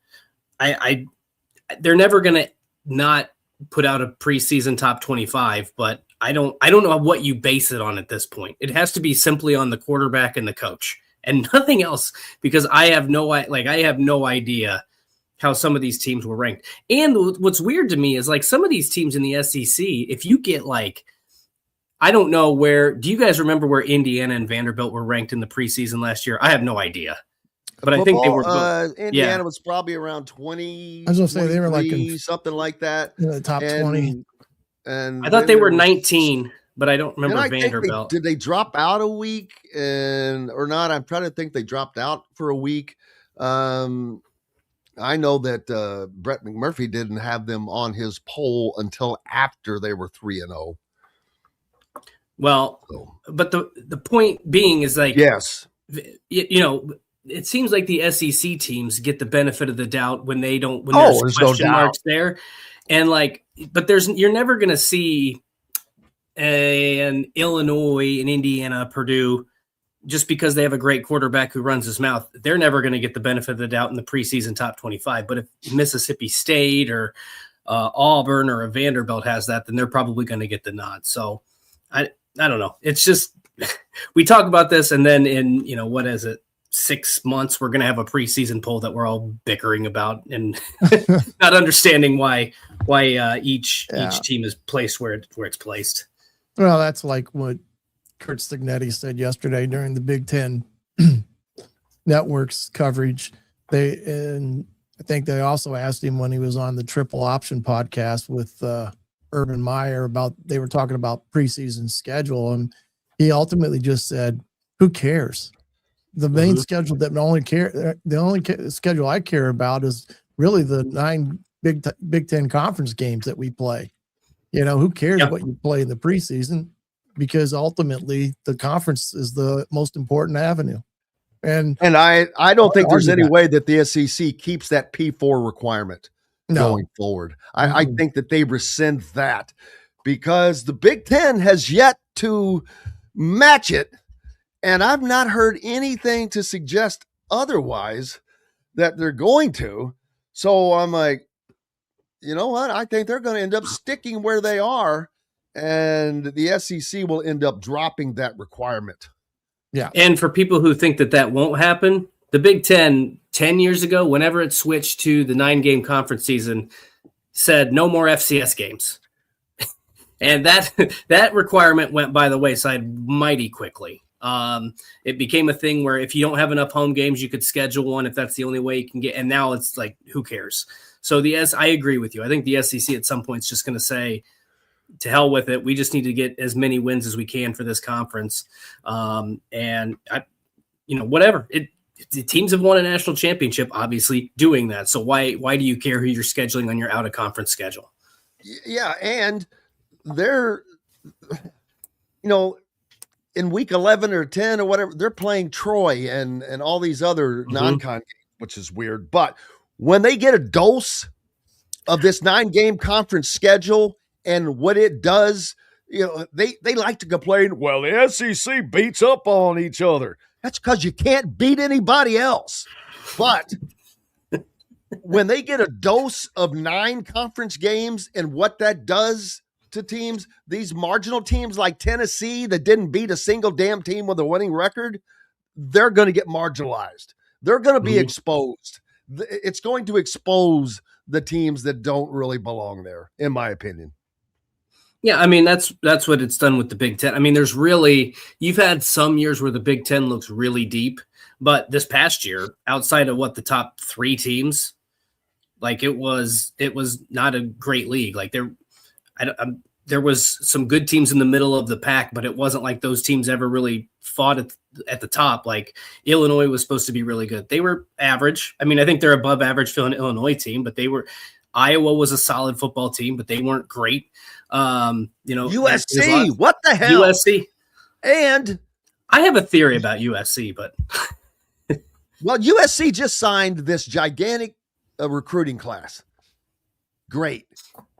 they're never going to not put out a preseason top 25, but I don't know what you base it on at this point. It has to be simply on the quarterback and the coach and nothing else, because I have no idea how some of these teams were ranked. And what's weird to me is some of these teams in the SEC, if you get I don't know do you guys remember where Indiana and Vanderbilt were ranked in the preseason last year? I have no idea. But I think they were Indiana was probably around 20. I was going to say they were something like that. In the top 20. And I thought they were 19, but I don't remember Vanderbilt. Did they drop out a week or not? I'm trying to think they dropped out for a week. I know that Brett McMurphy didn't have them on his poll until after they were 3-0. Well, but the point being is yes, it seems like the SEC teams get the benefit of the doubt when they don't, when there's question marks there. And but you're never going to see an Illinois, an Indiana, Purdue, just because they have a great quarterback who runs his mouth. They're never going to get the benefit of the doubt in the preseason top 25. But if Mississippi State or Auburn or a Vanderbilt has that, then they're probably going to get the nod. So I don't know. It's just, we talk about this, and then in, 6 months, we're going to have a preseason poll that we're all bickering about and not understanding why each team is placed where it's placed. Well, that's like what Kurt Stignetti said yesterday during the Big Ten Network's coverage. I I think they also asked him when he was on the Triple Option podcast with Urban Meyer they were talking about preseason schedule, and he ultimately just said, "Who cares? The main schedule the only schedule I care about is really the 9 Big Ten conference games that we play. Who cares what you play in the preseason? Because ultimately the conference is the most important avenue." And I don't think there's any way that the SEC keeps that P4 requirement going forward. I think that they rescind that because the Big Ten has yet to match it. And I've not heard anything to suggest otherwise that they're going to. So I'm like, you know what? I think they're going to end up sticking where they are, and the SEC will end up dropping that requirement. Yeah. And for people who think that won't happen, the Big Ten 10 years ago, whenever it switched to the 9-game conference season, said no more FCS games. And that requirement went by the wayside mighty quickly. It became a thing where if you don't have enough home games, you could schedule one if that's the only way you can get. And now it's like, who cares? So I agree with you. I think the SEC at some point is just going to say, to hell with it. We just need to get as many wins as we can for this conference. Whatever. The teams have won a national championship, obviously, doing that. So why do you care who you're scheduling on your out-of-conference schedule? Yeah, and they're, in week 11 or 10 or whatever, they're playing Troy and all these other non-con games, which is weird. But when they get a dose of this 9-game conference schedule and what it does, they like to complain, well, the SEC beats up on each other. That's because you can't beat anybody else. But when they get a dose of 9 conference games and what that does to teams, these marginal teams like Tennessee that didn't beat a single damn team with a winning record, they're going to get marginalized. They're going to be exposed. It's going to expose the teams that don't really belong there, in my opinion. Yeah, I mean, that's what it's done with the Big Ten. I mean, you've had some years where the Big Ten looks really deep, but this past year, outside of the top 3 teams, it was not a great league. There was some good teams in the middle of the pack, but it wasn't like those teams ever really fought at the top. Like Illinois was supposed to be really good. They were average. I mean, I think they're above average for an Illinois team, but Iowa was a solid football team, but they weren't great. USC, what the hell? USC. And I have a theory about USC, but well, USC just signed this gigantic recruiting class. Great.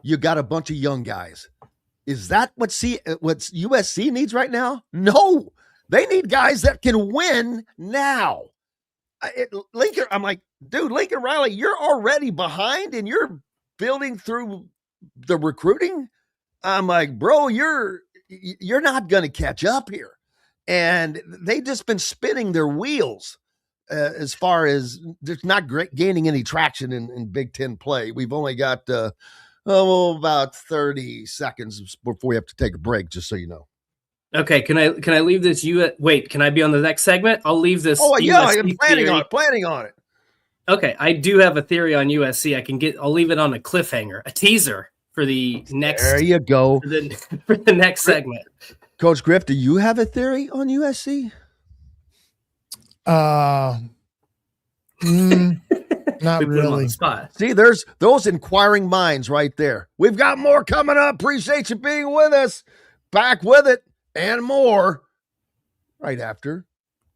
You got a bunch of young guys. Is that what USC needs right now? No, they need guys that can win now. Lincoln, I'm like, dude, Lincoln Riley, you're already behind and you're building through the recruiting. I'm like, bro, you're not going to catch up here. And they've just been spinning their wheels as far as there's not gaining any traction in Big Ten play. We've only got about 30 seconds before we have to take a break, just so you know. Okay, can I leave this? Wait, can I be on the next segment? I'll leave this. Oh yeah, I'm planning on it. Okay, I do have a theory on USC. I'll leave it on a cliffhanger, a teaser for the next. There you go. For the next segment. Coach Griff, do you have a theory on USC? Not really. See, there's those inquiring minds right there. We've got more coming up. Appreciate you being with us. Back with it and more right after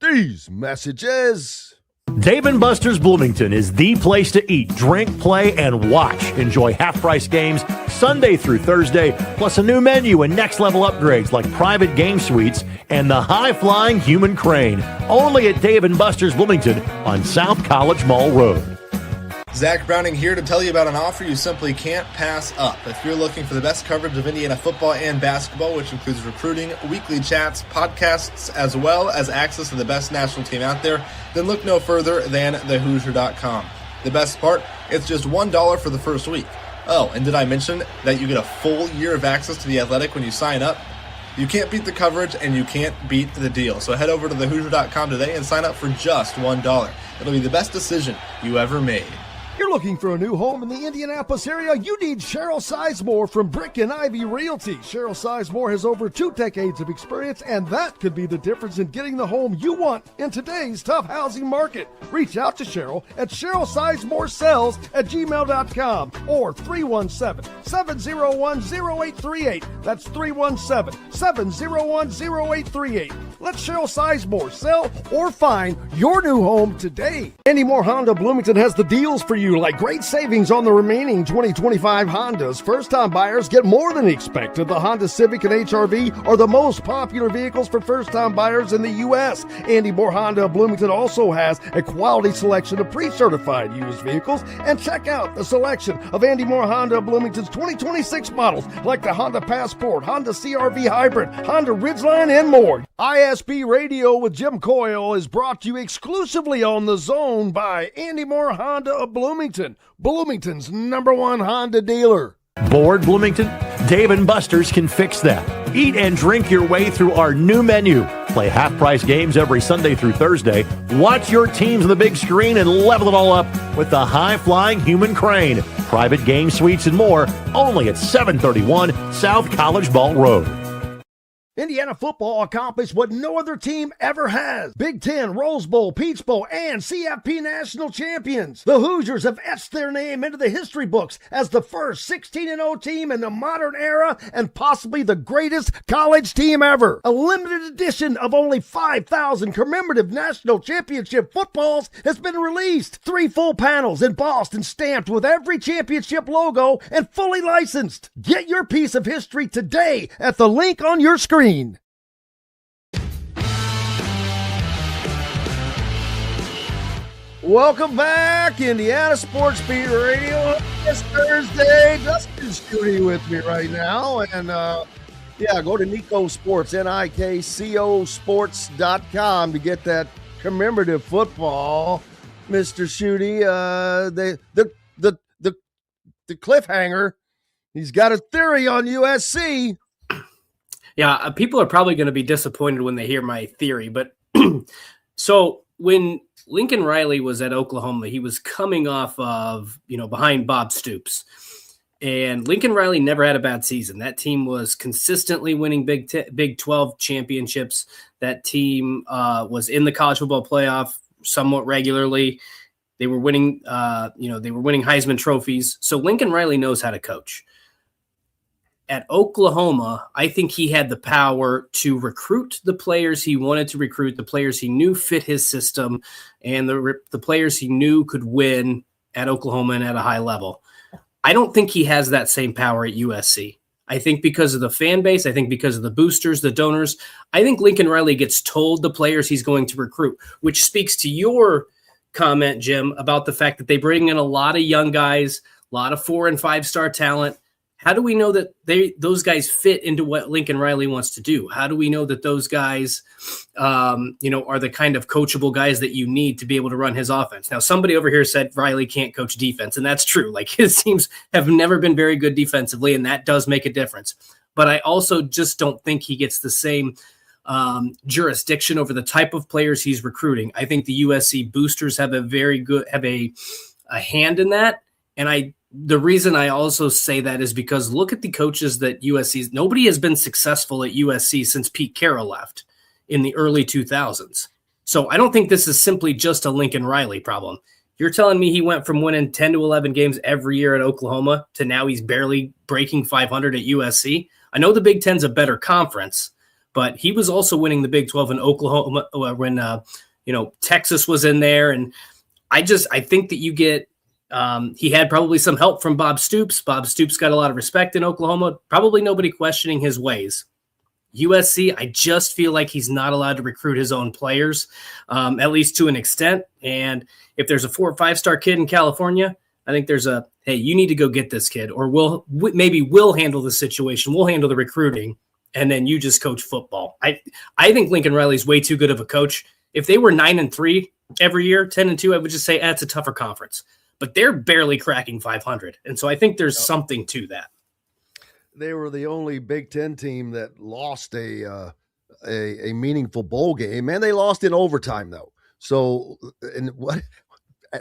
these messages. Dave & Buster's Bloomington is the place to eat, drink, play, and watch. Enjoy half-price games Sunday through Thursday, plus a new menu and next-level upgrades like private game suites and the high-flying human crane. Only at Dave & Buster's Bloomington on South College Mall Road. Zach Browning here to tell you about an offer you simply can't pass up. If you're looking for the best coverage of Indiana football and basketball, which includes recruiting, weekly chats, podcasts, as well as access to the best national team out there, then look no further than thehoosier.com. The best part, it's just $1 for the first week. Oh, and did I mention that you get a full year of access to The Athletic when you sign up? You can't beat the coverage and you can't beat the deal. So head over to thehoosier.com today and sign up for just $1. It'll be the best decision you ever made. You're looking for a new home in the Indianapolis area? You need Cheryl Sizemore from Brick and Ivy Realty. Cheryl Sizemore has over 2 decades of experience, and that could be the difference in getting the home you want in today's tough housing market. Reach out to Cheryl at CherylSizemore@gmail.com or 317-701-0838. That's 317-701-0838. Let Cheryl Sizemore sell or find your new home today. Andy Moore Honda Bloomington has the deals for you, like great savings on the remaining 2025 Hondas. First-time buyers get more than expected. The Honda Civic and HR-V are the most popular vehicles for first-time buyers in the U.S. Andy Moore Honda Bloomington also has a quality selection of pre-certified used vehicles. And check out the selection of Andy Moore Honda Bloomington's 2026 models, like the Honda Passport, Honda CR-V Hybrid, Honda Ridgeline, and more. ISB Radio with Jim Coyle is brought to you exclusively on The Zone by Andy Moore Honda of Bloomington, Bloomington's #1 Honda dealer. Bored, Bloomington? Dave and Buster's can fix that. Eat and drink your way through our new menu. Play half-price games every Sunday through Thursday. Watch your teams on the big screen and level it all up with the high-flying human crane. Private game suites and more, only at 731 South College Ball Road. Indiana football accomplished what no other team ever has. Big Ten, Rose Bowl, Peach Bowl, and CFP national champions. The Hoosiers have etched their name into the history books as the first 16-0 team in the modern era and possibly the greatest college team ever. A limited edition of only 5,000 commemorative national championship footballs has been released. 3 full panels embossed and stamped with every championship logo and fully licensed. Get your piece of history today at the link on your screen. Welcome back, Indiana Sports Beat Radio. It's Thursday. Dustin Schutte with me right now. And go to Nico Sports, NIKCO Sports.com to get that commemorative football. Mr. Schutte, the cliffhanger. He's got a theory on USC. Yeah, people are probably going to be disappointed when they hear my theory, but so when Lincoln Riley was at Oklahoma, he was coming off of, behind Bob Stoops, and Lincoln Riley never had a bad season. That team was consistently winning Big 12 championships. That team was in the college football playoff somewhat regularly. They were winning, they were winning Heisman trophies. So Lincoln Riley knows how to coach. At Oklahoma, I think he had the power to recruit the players he wanted to recruit, the players he knew fit his system, and the players he knew could win at Oklahoma and at a high level. I don't think he has that same power at USC. I think because of the fan base, I think because of the boosters, the donors, I think Lincoln Riley gets told the players he's going to recruit, which speaks to your comment, Jim, about the fact that they bring in a lot of young guys, a lot of 4- and 5-star talent. How do we know that those guys fit into what Lincoln Riley wants to do? How do we know that those guys, are the kind of coachable guys that you need to be able to run his offense? Now, somebody over here said Riley can't coach defense, and that's true. Like, his teams have never been very good defensively, and that does make a difference. But I also just don't think he gets the same jurisdiction over the type of players he's recruiting. I think the USC boosters have a hand in that, and the reason I also say that is because look at the coaches that nobody has been successful at USC since Pete Carroll left in the early 2000s. So I don't think this is simply just a Lincoln Riley problem. You're telling me he went from winning 10 to 11 games every year at Oklahoma to now he's barely breaking 500 at USC? I know the Big Ten's a better conference, but he was also winning the Big 12 in Oklahoma when Texas was in there. And I think that you get he had probably some help from Bob Stoops. Bob Stoops got a lot of respect in Oklahoma. Probably nobody questioning his ways. USC, I just feel like he's not allowed to recruit his own players, at least to an extent. And if there's a 4- or 5-star kid in California, I think there's hey, you need to go get this kid, or we'll handle the situation. We'll handle the recruiting, and then you just coach football. I think Lincoln Riley's way too good of a coach. If they were 9-3 every year, 10-2, I would just say that's a tougher conference. But they're barely cracking 500. And so I think there's something to that. They were the only Big Ten team that lost a meaningful bowl game, and they lost in overtime, though. So, and what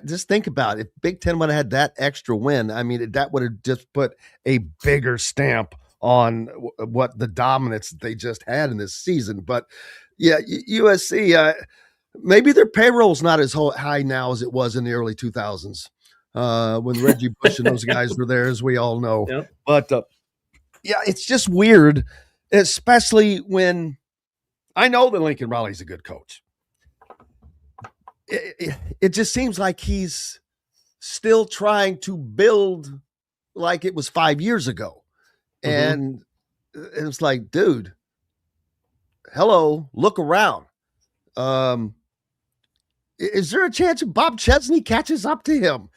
just think about it. If Big Ten would have had that extra win, I mean, that would have just put a bigger stamp on what the dominance that they just had in this season. But yeah, USC, maybe their payroll's not as high now as it was in the early 2000s when Reggie Bush and those guys were there, as we all know. Yep. But yeah, it's just weird, especially when I know that Lincoln Riley's a good coach. It just seems like he's still trying to build like it was 5 years ago. And it's like, dude, hello, look around. Is there a chance Bob Chesney catches up to him?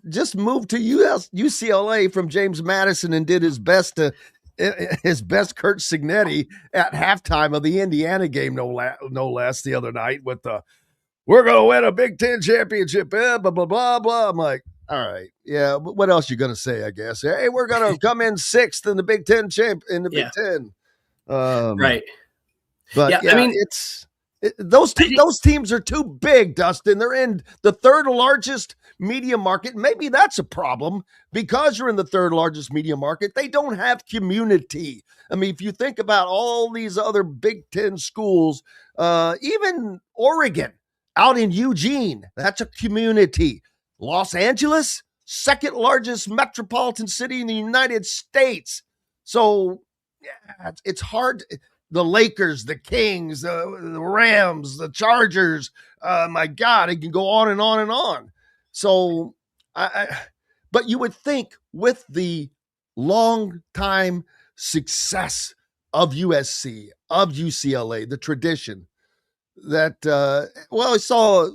Just moved to UCLA from James Madison and did his best Kurt Signetti at halftime of the Indiana game, no less, the other night with the, we're going to win a Big Ten championship, blah, blah, blah, blah, blah. I'm like, all right, yeah, but what else you going to say, I guess? Hey, we're going to come in sixth in the Big Ten Big Ten. Right. But I mean, those teams are too big, Dustin. They're in the third largest media market. Maybe that's a problem because you're in the third largest media market. They don't have community. I mean, if you think about all these other Big Ten schools, even Oregon out in Eugene, that's a community. Los Angeles, second largest metropolitan city in the United States. So yeah, it's hard. The Lakers, the Kings, the Rams, the Chargers. My God, it can go on and on and on. So, but you would think with the long time success of USC, of UCLA, the tradition that, I saw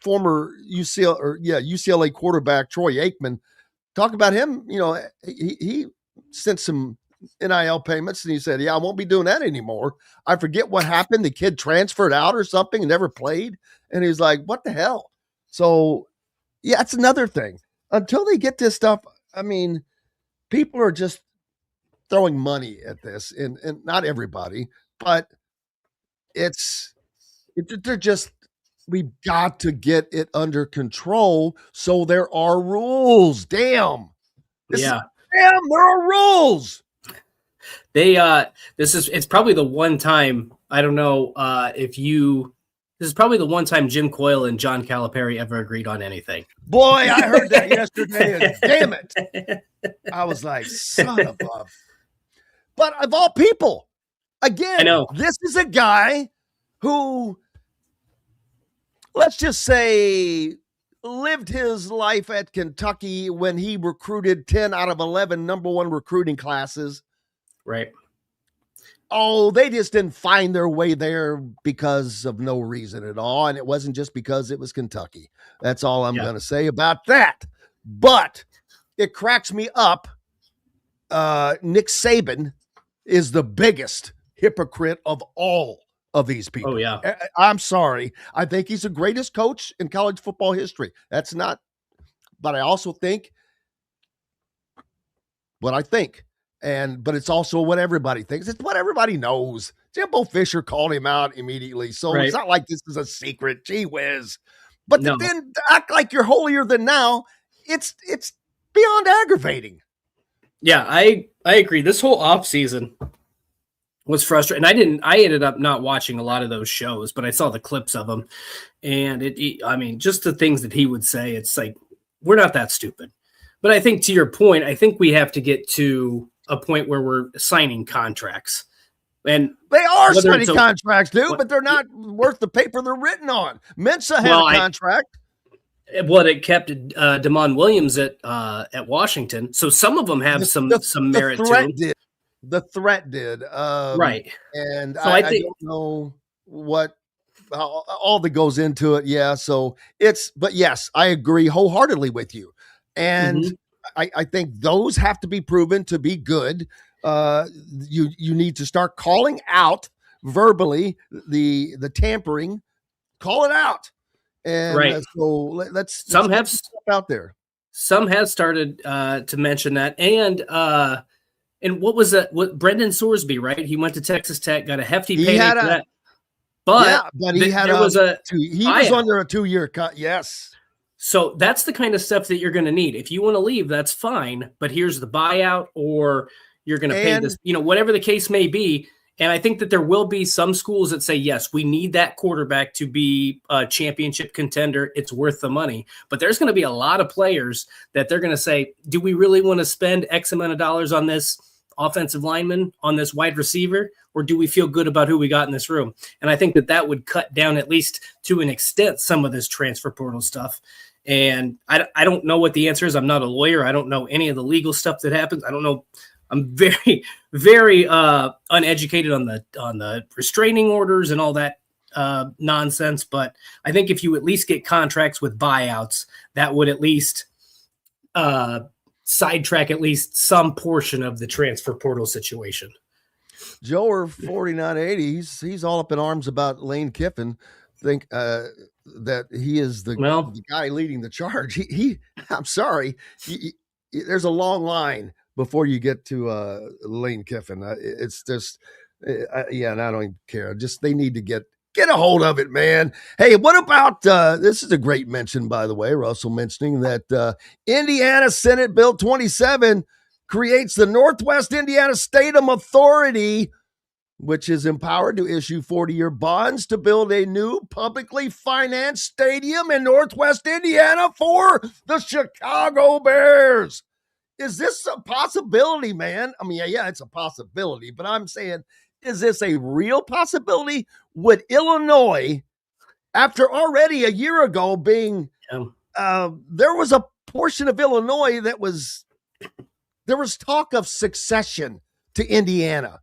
former UCLA quarterback Troy Aikman talk about him. You know, he sent some NIL payments and he said, yeah, I won't be doing that anymore. I forget what happened. The kid transferred out or something and never played. And he's like, what the hell? So yeah, it's another thing. Until they get this stuff, I mean, people are just throwing money at this, and not everybody, but they're just, we've got to get it under control. So there are rules. Damn. There are rules. It's probably the one time, I don't know this is probably the one time Jim Coyle and John Calipari ever agreed on anything. Boy, I heard that yesterday, and damn it. I was like, son of a. But of all people, again, I know this is a guy who, let's just say, lived his life at Kentucky when he recruited 10 out of 11 number one recruiting classes. Right. Oh, they just didn't find their way there because of no reason at all. And it wasn't just because it was Kentucky. That's all I'm going to say about that. But it cracks me up. Nick Saban is the biggest hypocrite of all of these people. Oh, yeah. I'm sorry. I think he's the greatest coach in college football history. That's not, but I also think what I think. But it's also what everybody thinks. It's what everybody knows. Jimbo Fisher called him out immediately. So It's not like this is a secret. Gee whiz. But then to act like you're holier than now, it's beyond aggravating. Yeah, I agree. This whole offseason was frustrating. I ended up not watching a lot of those shows, but I saw the clips of them. And I mean, just the things that he would say, it's like, we're not that stupid. But I think to your point, I think we have to get to a point where we're signing contracts. And they are signing contracts, dude, but they're not worth the paper they're written on. Mensa had a contract. It kept Damon Williams at Washington. So some of them have some merit to them. The threat did. Right. And so I don't know all that goes into it. Yeah. So but yes, I agree wholeheartedly with you. And I think those have to be proven to be good. You need to start calling out verbally the tampering, call it out. And so let's have stuff out there. Some have started to mention that. And what was that? What Brendan Sorsby, right? He went to Texas Tech, got a hefty payday for that. But he had there was a he was under a 2-year cut. Yes. So that's the kind of stuff that you're going to need. If you want to leave, that's fine. But here's the buyout, or you're going to pay this, whatever the case may be. And I think that there will be some schools that say, yes, we need that quarterback to be a championship contender. It's worth the money. But there's going to be a lot of players that they're going to say, do we really want to spend X amount of dollars on this offensive lineman, on this wide receiver, or do we feel good about who we got in this room? And I think that would cut down, at least to an extent, some of this transfer portal stuff. And I don't know what the answer is. I'm not a lawyer. I don't know any of the legal stuff that happens. I don't know. I'm very, very uneducated on the restraining orders and all that nonsense. But I think if you at least get contracts with buyouts, that would at least sidetrack at least some portion of the transfer portal situation. Joe 4980, he's all up in arms about Lane Kiffin. Think that he is the guy leading the charge. He I'm sorry, there's a long line before you get to Lane Kiffin. It's just, and I don't even care. Just they need to get a hold of it, man. Hey, what about this is a great mention, by the way, Russell mentioning that Indiana Senate Bill 27 creates the Northwest Indiana Stadium Authority, which is empowered to issue 40-year bonds to build a new publicly financed stadium in Northwest Indiana for the Chicago Bears. Is this a possibility, man? I mean, yeah, it's a possibility, but I'm saying, is this a real possibility? Would Illinois, after already a year ago being, there was a portion of Illinois that there was talk of succession to Indiana.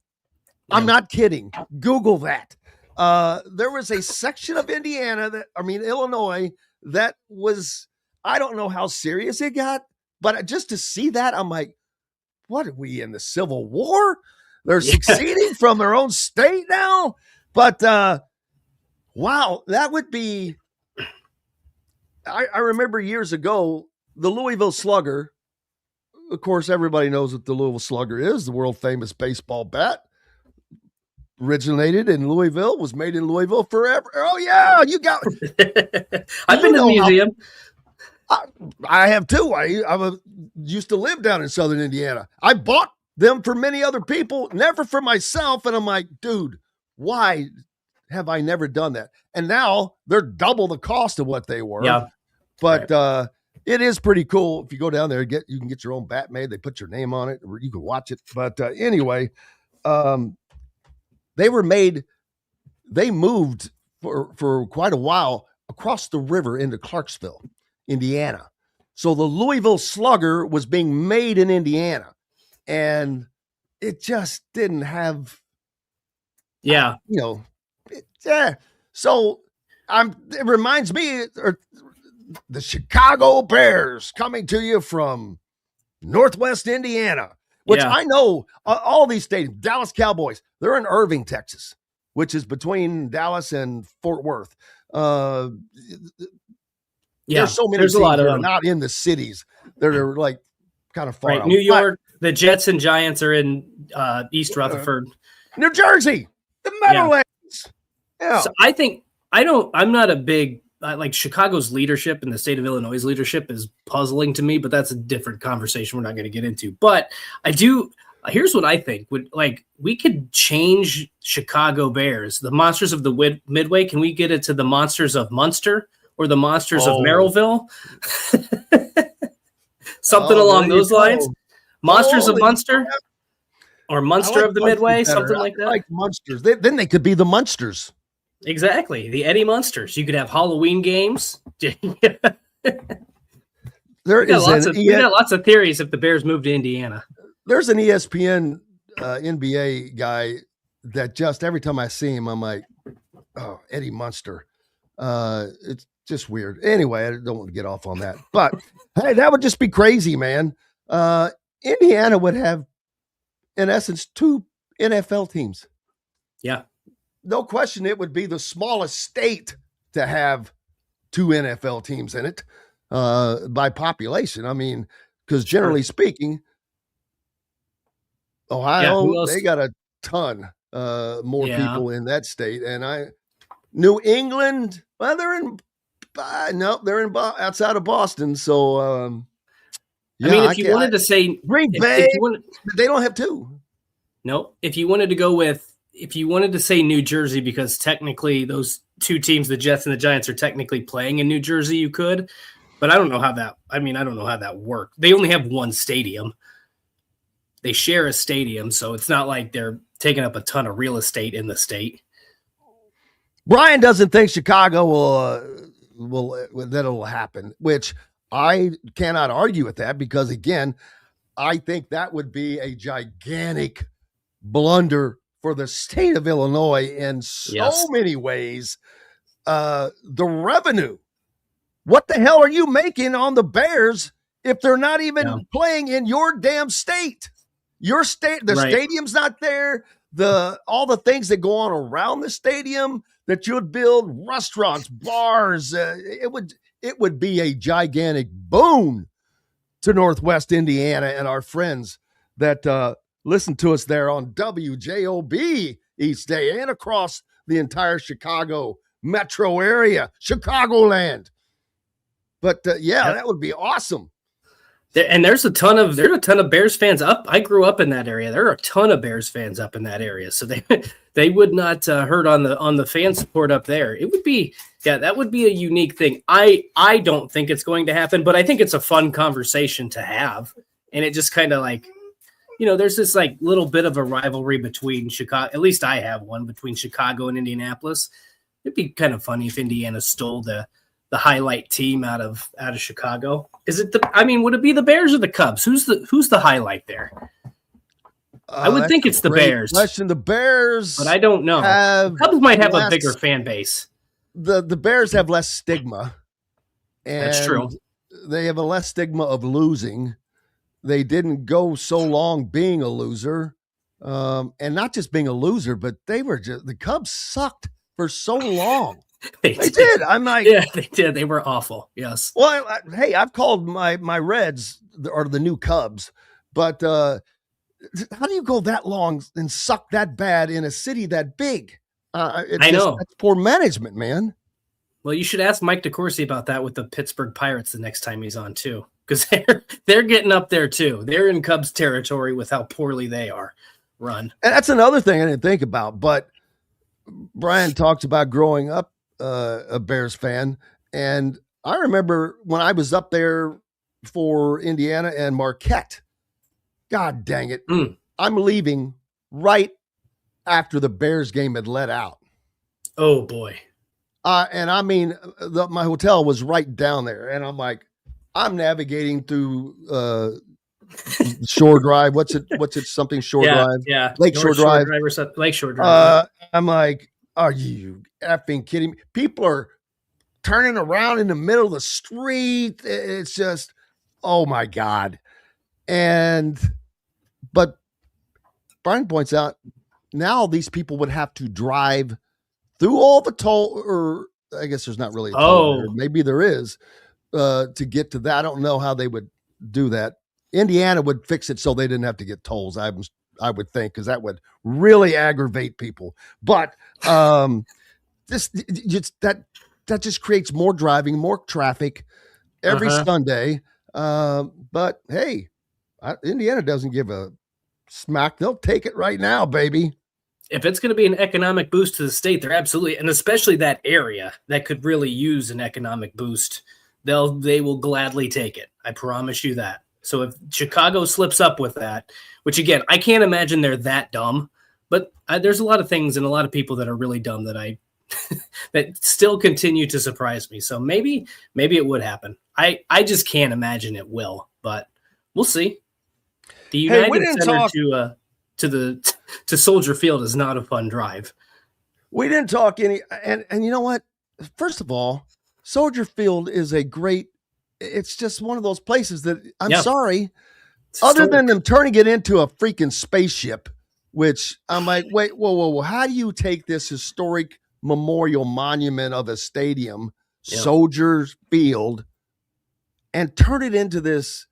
I'm not kidding. Google that. There was a section of Illinois that was, I don't know how serious it got, but just to see that, I'm like, what are we in the Civil War? They're succeeding from their own state now. But wow, that would be, I remember years ago, the Louisville Slugger. Of course, everybody knows what the Louisville Slugger is, the world famous baseball bat. Originated in Louisville, was made in Louisville forever. Oh yeah, you got. I've been to the museum. I have too. I used to live down in Southern Indiana. I bought them for many other people, never for myself. And I'm like, dude, why have I never done that? And now they're double the cost of what they were. Yeah. But it is pretty cool. If you go down there, you can get your own bat made. They put your name on it, or you can watch it. But anyway, they moved for quite a while across the river into Clarksville, Indiana. So the Louisville Slugger was being made in Indiana, and it just didn't have, So it reminds me, the Chicago Bears coming to you from Northwest Indiana, which I know all these stadiums. Dallas Cowboys, they're in Irving, Texas, which is between Dallas and Fort Worth. There's so many teams that are not in the cities. They're like kind of far out. New York, the Jets and Giants are in East Rutherford. New Jersey, the Meadowlands. Yeah. So I'm not a big, like Chicago's leadership and the state of Illinois' leadership is puzzling to me, but that's a different conversation we're not going to get into. But here's what I think we could change Chicago Bears, the Monsters of the Midway. Can we get it to the Monsters of Munster or the Monsters of Merrillville? Something along those lines. Monsters of Munster or Munster of the Midway, something like that. Like Munsters. Then they could be the Munsters. Exactly. The Eddie Munsters. You could have Halloween games. We got lots of theories if the Bears move to Indiana. There's an ESPN NBA guy that just every time I see him, I'm like, oh, Eddie Munster. It's just weird. Anyway, I don't want to get off on that. But hey, that would just be crazy, man. Indiana would have, in essence, 2 NFL teams. Yeah. No question, it would be the smallest state to have 2 NFL teams in it by population. I mean, because generally speaking, Ohio, they got a ton more people in that state. And New England, well, they're in outside of Boston. So, I mean, if you wanted to say Green Bay, they don't have two. No, if you wanted to say New Jersey, because technically those two teams, the Jets and the Giants, are technically playing in New Jersey, you could. But I don't know how that worked. They only have one stadium. They share a stadium, so it's not like they're taking up a ton of real estate in the state. Brian doesn't think Chicago will happen, which I cannot argue with that, because again, I think that would be a gigantic blunder for the state of Illinois in so many ways. The revenue, what the hell are you making on the Bears if they're not even playing in your damn state? Your state, the stadium's not there. All the things that go on around the stadium that you would build, restaurants, bars, it would be a gigantic boon to Northwest Indiana and our friends that listen to us there on WJOB each day and across the entire Chicago metro area, Chicagoland. But that would be awesome. And there's a ton of Bears fans up. I grew up in that area. There are a ton of Bears fans up in that area, so they would not hurt on the fan support up there. It would be that would be a unique thing. I don't think it's going to happen, but I think it's a fun conversation to have, and it just kind of like, there's this like little bit of a rivalry between Chicago. At least I have one between Chicago and Indianapolis. It'd be kind of funny if Indiana stole the highlight team out of Chicago. Is it would it be the Bears or the Cubs? Who's the highlight there? I would think it's the Bears. Question. The Bears, but I don't know. The Cubs might have a bigger fan base. The Bears have less stigma. And that's true. They have a less stigma of losing. They didn't go so long being a loser, and not just being a loser, but the Cubs sucked for so long. They did. I'm like, yeah, they did. They were awful. Yes. Well, hey, I've called my Reds or the new Cubs, but how do you go that long and suck that bad in a city that big? I know. That's poor management, man. Well, you should ask Mike DeCourcy about that with the Pittsburgh Pirates the next time he's on too, because they're getting up there too. They're in Cubs territory with how poorly they are run. And that's another thing I didn't think about. But Brian talks about growing up a Bears fan, and I remember when I was up there for Indiana and Marquette. God dang it. I'm leaving right after the Bears game had let out. Oh boy. And I mean, my hotel was right down there, and I'm like, I'm navigating through Shore Drive. What's it? Something Shore Drive? Yeah. Lakeshore Drive. Lakeshore Drive. I'm like, are you effing kidding me? People are turning around in the middle of the street. It's just, oh my God. But Brian points out, now these people would have to drive through all the toll, or I guess there's not really a toll there. Maybe there is, to get to that. I don't know how they would do that. Indiana would fix it so they didn't have to get tolls, I would think, because that would really aggravate people. But that just creates more driving, more traffic every Sunday. But hey, Indiana doesn't give a smack. They'll take it right now, baby. If it's going to be an economic boost to the state, they're absolutely, and especially that area that could really use an economic boost, they will gladly take it. I promise you that. So if Chicago slips up with that, which again, I can't imagine they're that dumb, but there's a lot of things and a lot of people that are really dumb that that still continue to surprise me. So maybe it would happen. I just can't imagine it will, but we'll see. The United Center to Soldier Field is not a fun drive. We didn't talk any, and you know what? First of all, Soldier Field is it's just one of those places that I'm sorry, other than them turning it into a freaking spaceship, which I'm like, wait, whoa. How do you take this historic memorial monument of a stadium, Soldier Field, and turn it into this?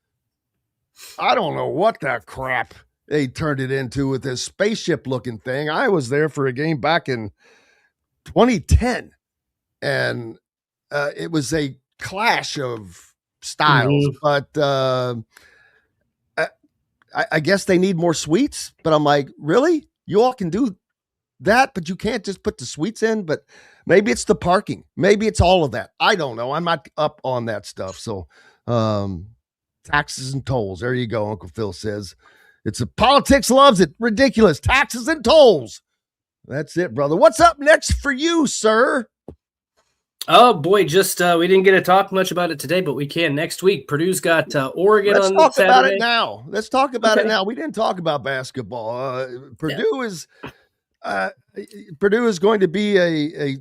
I don't know what that crap they turned it into with this spaceship looking thing. I was there for a game back in 2010. And it was a clash of styles, but I guess they need more sweets. But I'm like, really? You all can do that, but you can't just put the sweets in? But maybe it's the parking. Maybe it's all of that. I don't know. I'm not up on that stuff. So taxes and tolls. There you go, Uncle Phil says. Politics loves it. Ridiculous. Taxes and tolls. That's it, brother. What's up next for you, sir? Oh boy, just we didn't get to talk much about it today, but we can next week. Purdue's got Oregon on Saturday. Let's talk about it now. Let's talk about it now. We didn't talk about basketball. Purdue is going to be a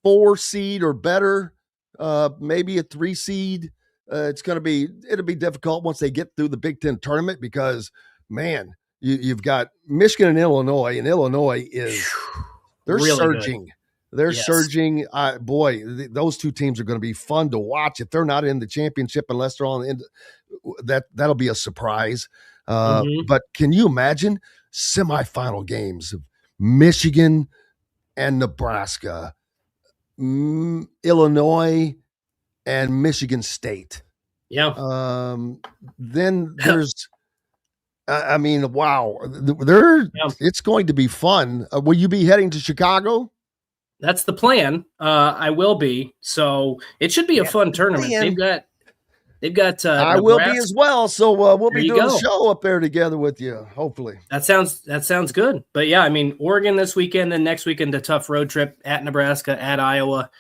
4 seed or better, maybe a 3 seed. It'll be difficult once they get through the Big Ten tournament because, man, you've got Michigan and Illinois they're really surging. Good. They're surging. Those two teams are going to be fun to watch. If they're not in the championship, unless they're on the end, that'll be a surprise. But can you imagine semifinal games of Michigan and Nebraska, Illinois and Michigan State? Yeah. Then there's, wow. It's going to be fun. Will you be heading to Chicago? That's the plan. I will be. So it should be a fun tournament. They've got. I will be as well. So we'll be doing a show up there together with you. Hopefully. That sounds good. But yeah, I mean, Oregon this weekend, then next weekend a tough road trip at Nebraska, at Iowa.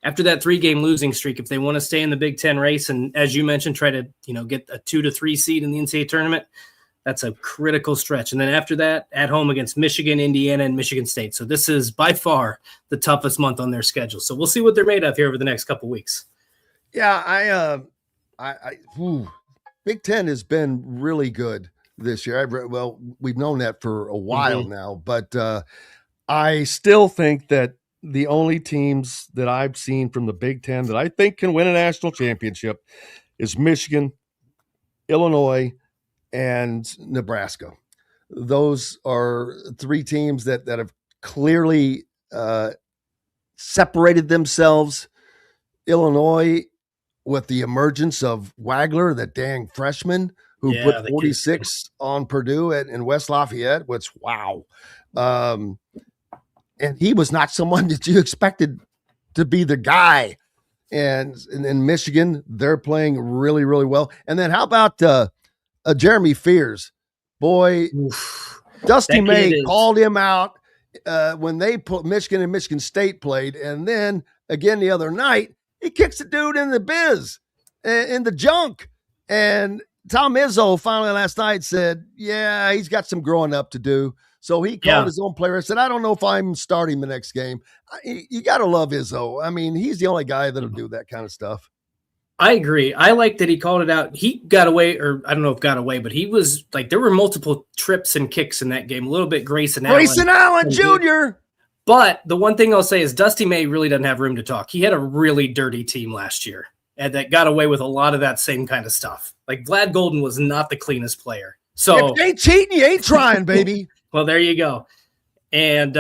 After that 3-game losing streak, if they want to stay in the Big Ten race, and as you mentioned, try to get a 2 to 3 seed in the NCAA tournament. That's a critical stretch. And then after that, at home against Michigan, Indiana, and Michigan State. So this is by far the toughest month on their schedule. So we'll see what they're made of here over the next couple of weeks. Yeah, Big Ten has been really good this year. We've known that for a while now, but I still think that the only teams that I've seen from the Big Ten that I think can win a national championship is Michigan, Illinois, and Nebraska. Those are 3 teams that have clearly separated themselves. Illinois, with the emergence of Wagler, that dang freshman who put 46 on Purdue in West Lafayette, which, wow. And he was not someone that you expected to be the guy. And in Michigan, they're playing really, really well. And then how about Jeremy Fears? Boy, Dusty May called him out when they put Michigan and Michigan State played. And then again the other night, he kicks the dude in the biz, in the junk. And Tom Izzo finally last night said, yeah, he's got some growing up to do. So he called his own player and said, I don't know if I'm starting the next game. You got to love Izzo. I mean, he's the only guy that'll do that kind of stuff. I agree. I like that he called it out. He got away, or I don't know if got away, but he was like, there were multiple trips and kicks in that game. A little bit Grayson Allen Jr. But the one thing I'll say is Dusty May really doesn't have room to talk. He had a really dirty team last year and that got away with a lot of that same kind of stuff. Like Vlad Golden was not the cleanest player. So if you ain't cheating, you ain't trying, baby. Well, there you go. And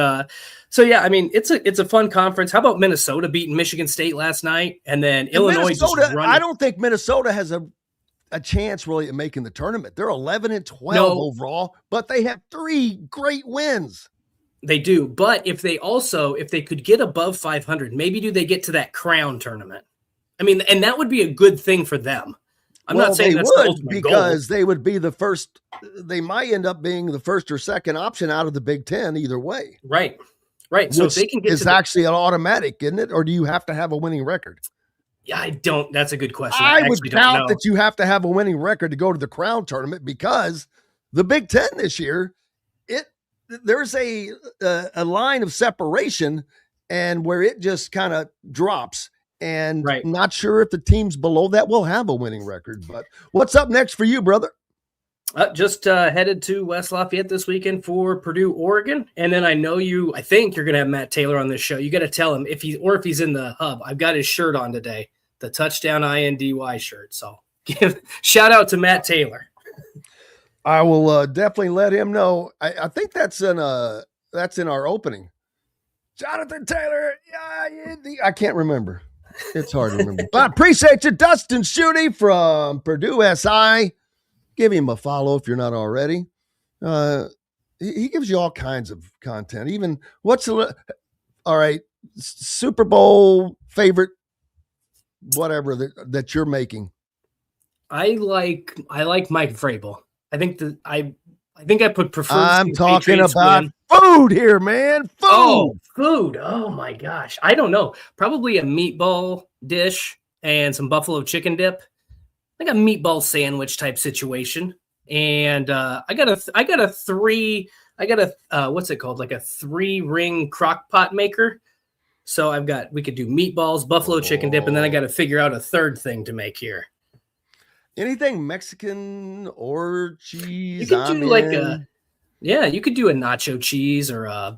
so, yeah, I mean, it's a fun conference. How about Minnesota beating Michigan State last night? And then Illinois just running. I don't think Minnesota has a chance really at making the tournament. They're 11-12 overall, but they have 3 great wins. They do. But if they could get above 500, maybe do they get to that crown tournament? I mean, and that would be a good thing for them. I'm not saying that's the ultimate because goal. They would be the first. They might end up being the first or second option out of the Big Ten either way. Right. So if they can get actually an automatic, isn't it? Or do you have to have a winning record? Yeah, I don't. That's a good question. I would doubt that you have to have a winning record to go to the crown tournament because the Big Ten this year, there's a line of separation and where it just kind of drops. And not sure if the teams below that will have a winning record. But what's up next for you, brother? Just headed to West Lafayette this weekend for Purdue, Oregon. And then I think you're going to have Matt Taylor on this show. You got to tell him if he's in the hub. I've got his shirt on today, the Touchdown INDY shirt. So shout out to Matt Taylor. I will definitely let him know. I think that's in our opening. Jonathan Taylor. I can't remember. It's hard to remember. But I appreciate you, Dustin Schutte from Purdue SI. Give him a follow if you're not already. He gives you all kinds of content. Even all right, Super Bowl favorite, whatever that you're making. I like Mike Vrabel. I think I put preferred. I'm talking about food here, man. Food. Oh, food. Oh my gosh. I don't know. Probably a meatball dish and some buffalo chicken dip. Like a meatball sandwich type situation. And I got a what's it called? Like a 3-ring crock pot maker. So we could do meatballs, buffalo chicken dip, and then I got to figure out a third thing to make here. Anything Mexican or cheese? You could do you could do a nacho cheese or a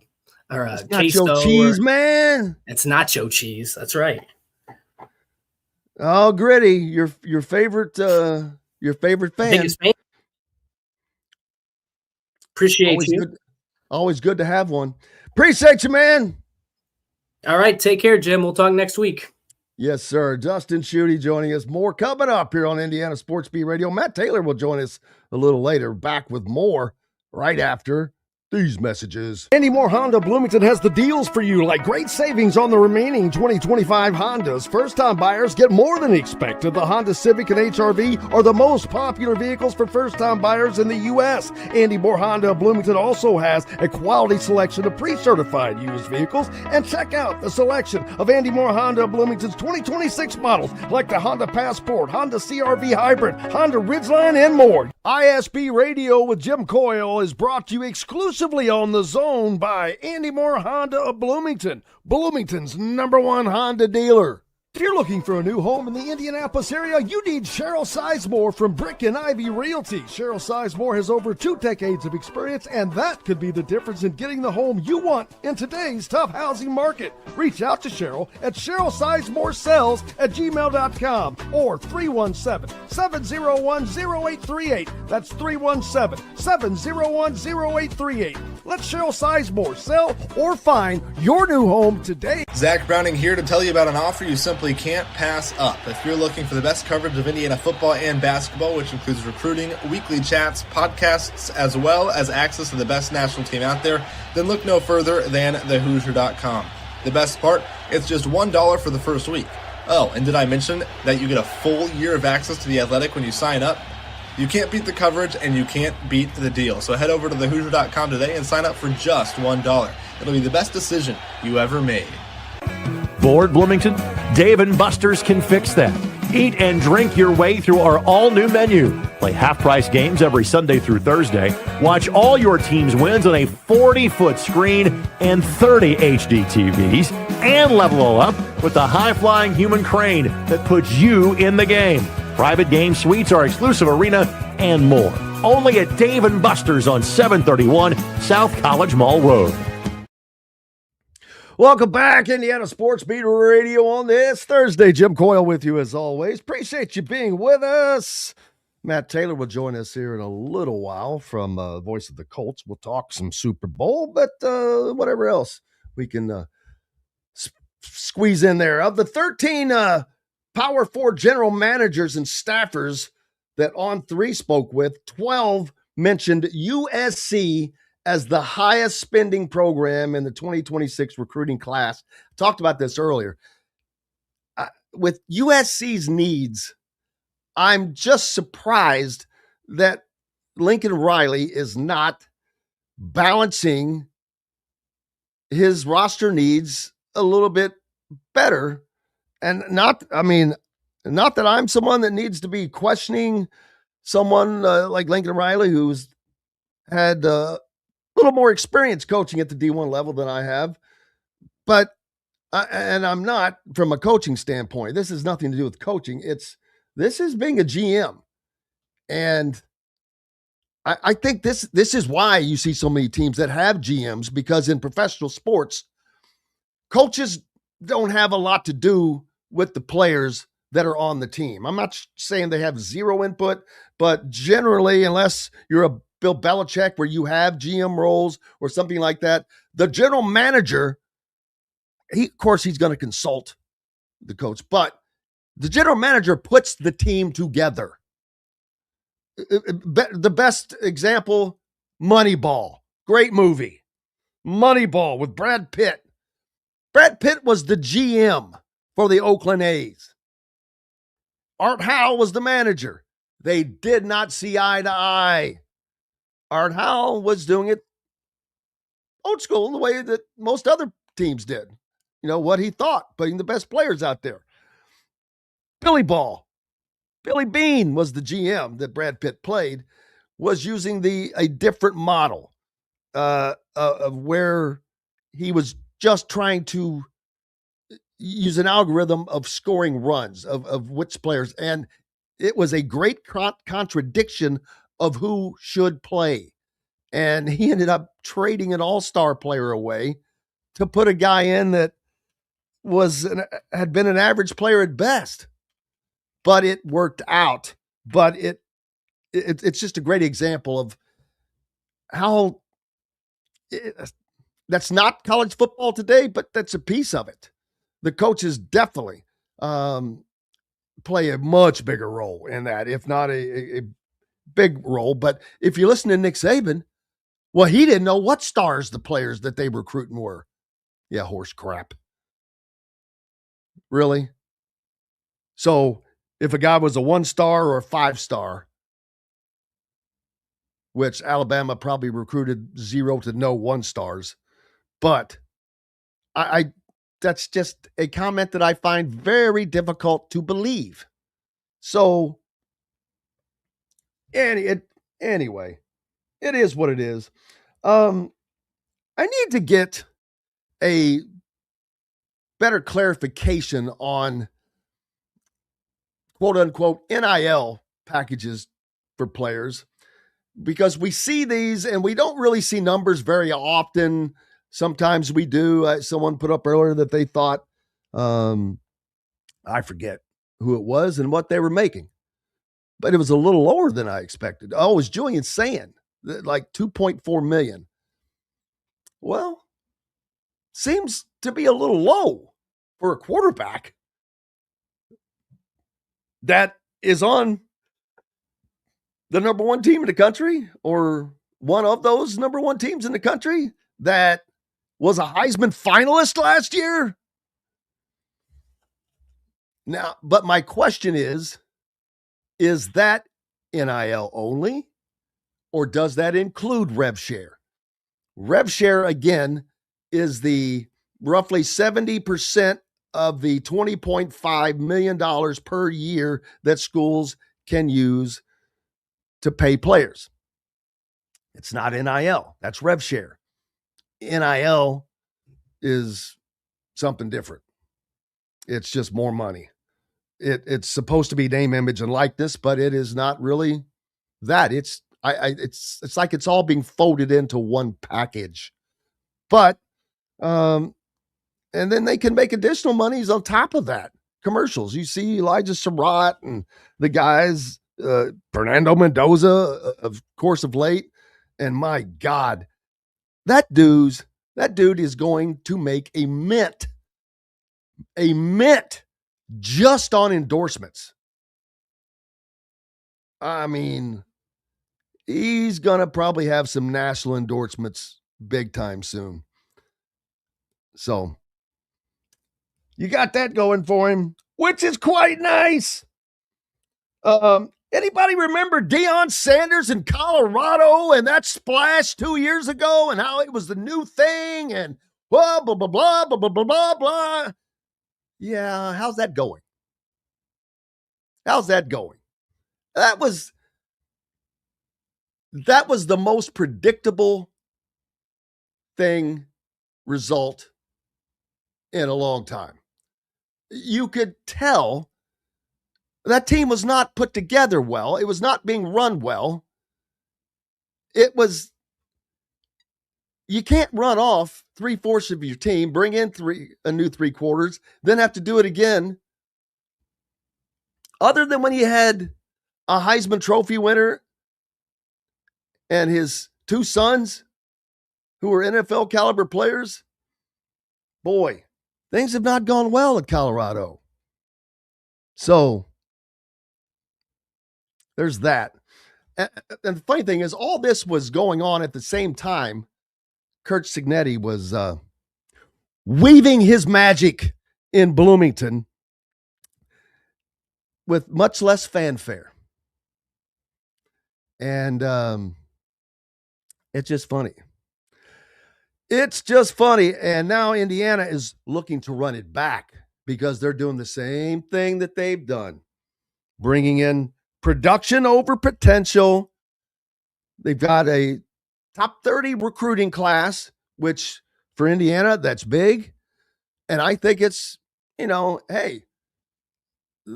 queso. Nacho cheese, man. It's nacho cheese. That's right. Oh, Gritty, your favorite fan. Biggest fan. Appreciate you. Always good to have one. Appreciate you, man. All right, take care, Jim. We'll talk next week. Yes, sir. Dustin Schutte joining us. More coming up here on Indiana Sports Beat Radio. Matt Taylor will join us a little later. Back with more right after these messages. Andy Moore Honda Bloomington has the deals for you, like great savings on the remaining 2025 Hondas. First-time buyers get more than expected. The Honda Civic and HR-V are the most popular vehicles for first-time buyers in the U.S. Andy Moore Honda Bloomington also has a quality selection of pre-certified used vehicles. And check out the selection of Andy Moore Honda Bloomington's 2026 models, like the Honda Passport, Honda CR-V Hybrid, Honda Ridgeline, and more. ISB Radio with Jim Coyle is brought to you exclusively on The Zone by Andy Moore Honda of Bloomington, Bloomington's #1 Honda dealer. If you're looking for a new home in the Indianapolis area, you need Cheryl Sizemore from Brick and Ivy Realty. Cheryl Sizemore has over 2 decades of experience, and that could be the difference in getting the home you want in today's tough housing market. Reach out to Cheryl at CherylSizemoreSells@gmail.com or 317-701-0838. That's 317-701-0838. Let Cheryl Sizemore sell or find your new home today. Zach Browning here to tell you about an offer you simply can't pass up. If you're looking for the best coverage of Indiana football and basketball, which includes recruiting, weekly chats, podcasts, as well as access to the best national team out there, then look no further than thehoosier.com. The best part, it's just $1 for the first week. Oh, and did I mention that you get a full year of access to The Athletic when you sign up? You can't beat the coverage and you can't beat the deal. So head over to thehoosier.com today and sign up for just $1. It'll be the best decision you ever made. Bored, Bloomington? Dave and Buster's can fix that. Eat and drink your way through our all-new menu. Play half-price games every Sunday through Thursday. Watch all your team's wins on a 40-foot screen and 30 HD TVs. And level all up with the high-flying human crane that puts you in the game. Private game suites, our exclusive arena, and more. Only at Dave & Buster's on 731 South College Mall Road. Welcome back, Indiana Sports Beat Radio on this Thursday. Jim Coyle with you as always. Appreciate you being with us. Matt Taylor will join us here in a little while from Voice of the Colts. We'll talk some Super Bowl, but whatever else we can squeeze in there. Of the 13 Power 4 general managers and staffers that On3 spoke with, 12 mentioned USC as the highest spending program in the 2026 recruiting class. Talked about this earlier. With USC's needs, I'm just surprised that Lincoln Riley is not balancing his roster needs a little bit better. And not that I'm someone that needs to be questioning someone like Lincoln Riley, who's had a little more experience coaching at the D1 level than I have. But, and I'm not from a coaching standpoint. This has nothing to do with coaching. This is being a GM. And I think this is why you see so many teams that have GMs, because in professional sports, coaches don't have a lot to do with the players that are on the team. I'm not saying they have zero input, but generally, unless you're a Bill Belichick where you have GM roles or something like that, the general manager of course, he's going to consult the coach, but the general manager puts the team together. The best example, Moneyball. Great movie. Moneyball with Brad Pitt. Brad Pitt was the GM for the Oakland A's. Art Howe was the manager. They did not see eye to eye. Art Howe was doing it old school, the way that most other teams did. You know, what he thought, putting the best players out there. Billy Bean was the GM that Brad Pitt played, was using a different model of where he was just trying to use an algorithm of scoring runs of which players. And it was a great contradiction of who should play. And he ended up trading an all-star player away to put a guy in that had been an average player at best. But it worked out. But it's just a great example of how that's not college football today, but that's a piece of it. The coaches definitely play a much bigger role in that, if not a big role. But if you listen to Nick Saban, well, he didn't know what stars the players that they recruiting were. Yeah, horse crap. Really? So if a guy was a 1-star or a 5-star, which Alabama probably recruited 0 to no 1-stars, but I that's just a comment that I find very difficult to believe. So anyway, it is what it is. I need to get a better clarification on quote unquote NIL packages for players, because we see these and we don't really see numbers very often. Sometimes we do. Someone put up earlier that they thought, I forget who it was and what they were making, but it was a little lower than I expected. Oh, it was Julian saying like 2.4 million. Well, seems to be a little low for a quarterback that is on the number one team in the country, or one of those number one teams in the country, that was a Heisman finalist last year. Now, but my question is that NIL only, or does that include rev share? Rev share, again, is the roughly 70% of the $20.5 million per year that schools can use to pay players. It's not NIL. That's rev share. NIL is something different. It's just more money. It's supposed to be name, image, and likeness, but it is not really that. It's like it's all being folded into one package. But and then they can make additional monies on top of that. Commercials. You see Elijah Surratt and the guys, Fernando Mendoza, of course, of late. And my God, that dude is going to make a mint just on endorsements. I mean, he's going to probably have some national endorsements big time soon. So you got that going for him, which is quite nice. Anybody remember Deion Sanders in Colorado and that splash 2 years ago and how it was the new thing and blah, blah, blah, blah, blah, blah, blah, blah, blah. Yeah, how's that going? How's that going? That was the most predictable result in a long time. You could tell that team was not put together well. It was not being run well. You can't run off 3/4 of your team, bring in a new 3/4, then have to do it again. Other than when you had a Heisman Trophy winner and his two sons who were NFL caliber players, boy, Things have not gone well at Colorado. So there's that. And the funny thing is, all this was going on at the same time. Kurt Cignetti was weaving his magic in Bloomington with much less fanfare. And it's just funny. It's just funny. And now Indiana is looking to run it back because they're doing the same thing that they've done, bringing in production over potential. They've got a top 30 recruiting class, which for Indiana, that's big. And I think it's, hey,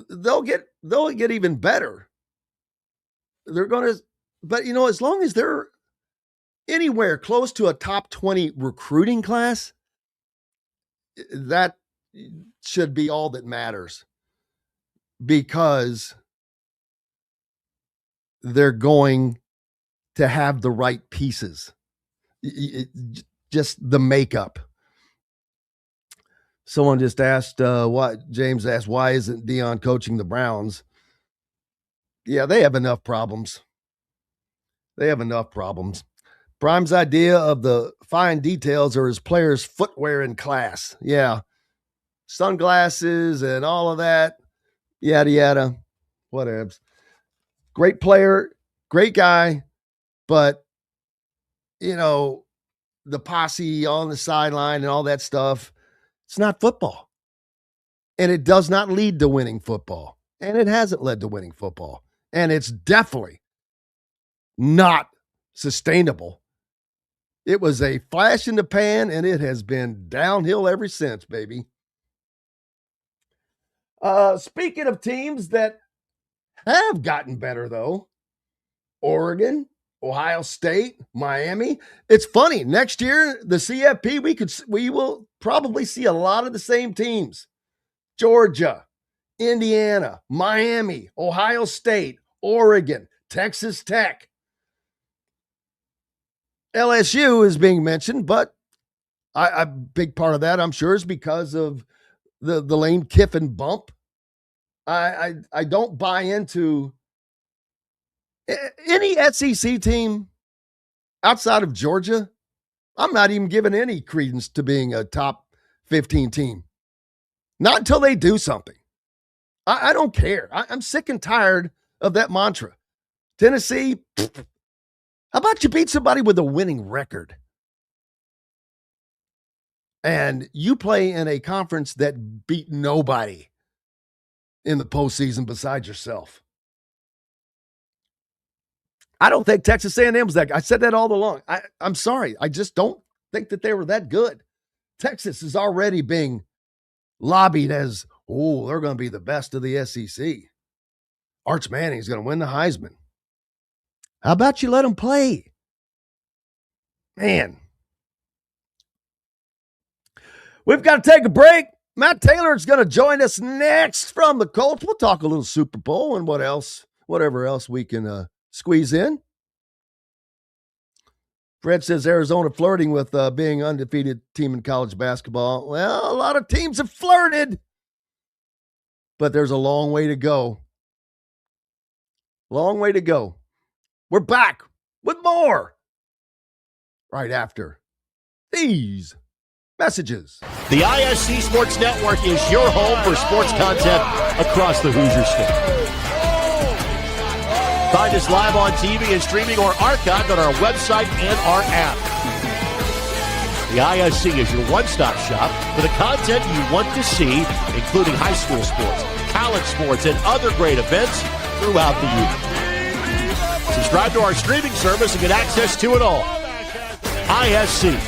they'll get even better. They're going to, but as long as they're anywhere close to a top 20 recruiting class, that should be all that matters, because they're going to have the right pieces. Just the makeup. Someone just asked, James asked, why isn't Dion coaching the Browns? Yeah, they have enough problems. Prime's idea of the fine details are his players' footwear in class. Yeah. Sunglasses and all of that. Yada, yada. Whatevs. Great player, great guy, but, the posse on the sideline and all that stuff, it's not football. And it does not lead to winning football. And it hasn't led to winning football. And it's definitely not sustainable. It was a flash in the pan, and it has been downhill ever since, baby. Speaking of teams that have gotten better, though, Oregon, Ohio State, Miami. It's funny. Next year, the CFP, we will probably see a lot of the same teams. Georgia, Indiana, Miami, Ohio State, Oregon, Texas Tech. LSU is being mentioned, but a big part of that, I'm sure, is because of the Lane Kiffin bump. I don't buy into any SEC team outside of Georgia. I'm not even giving any credence to being a top 15 team. Not until they do something. I don't care. I'm sick and tired of that mantra. Tennessee, how about you beat somebody with a winning record? And you play in a conference that beat nobody in the postseason besides yourself. I don't think Texas A&M was that good. I said that all along. I'm sorry. I just don't think that they were that good. Texas is already being lobbied as, they're going to be the best of the SEC. Arch Manning is going to win the Heisman. How about you let them play? Man. We've got to take a break. Matt Taylor is going to join us next from the Colts. We'll talk a little Super Bowl and whatever else we can squeeze in. Fred says Arizona flirting with being undefeated team in college basketball. Well, a lot of teams have flirted, but there's a long way to go. Long way to go. We're back with more right after these messages. The ISC Sports Network is your home for sports content across the Hoosier State. Find us live on TV and streaming or archived on our website and our app. The ISC is your one-stop shop for the content you want to see, including high school sports, college sports, and other great events throughout the year. Subscribe to our streaming service and get access to it all. ISC.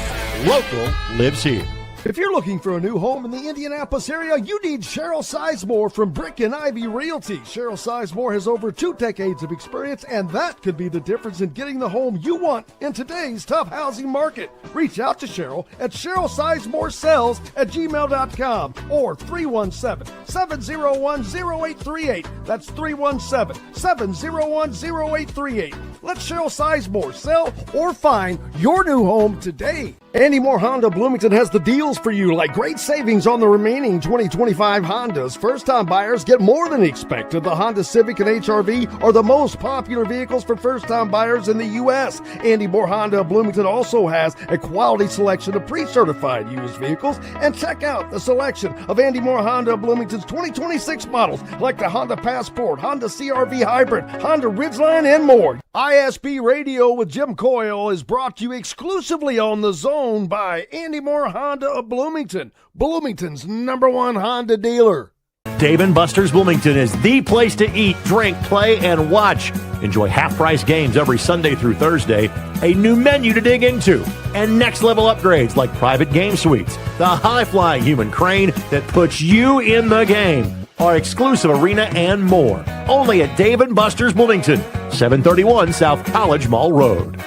Local lives here. If you're looking for a new home in the Indianapolis area, you need Cheryl Sizemore from Brick and Ivy Realty. Cheryl Sizemore has over 2 decades of experience, and that could be the difference in getting the home you want in today's tough housing market. Reach out to Cheryl at CherylSizemore@gmail.com or 317-701-0838. That's 317-701-0838. Let Cheryl Sizemore sell or find your new home today. Andy Moore Honda Bloomington has the deals deals for you, like great savings on the remaining 2025 Hondas. First-time buyers get more than expected. The Honda Civic and HR-V are the most popular vehicles for first-time buyers in the U.S. Andy Moore Honda of Bloomington also has a quality selection of pre-certified used vehicles. And check out the selection of Andy Moore Honda of Bloomington's 2026 models, like the Honda Passport, Honda CR-V Hybrid, Honda Ridgeline, and more. ISP Radio with Jim Coyle is brought to you exclusively on The Zone by Andy Moore Honda of Bloomington, Bloomington's #1 Honda dealer. Dave & Buster's Bloomington is the place to eat, drink, play, and watch. Enjoy half-price games every Sunday through Thursday, a new menu to dig into, and next-level upgrades like private game suites, the high-flying human crane that puts you in the game, our exclusive arena, and more. Only at Dave & Buster's Bloomington, 731 South College Mall Road.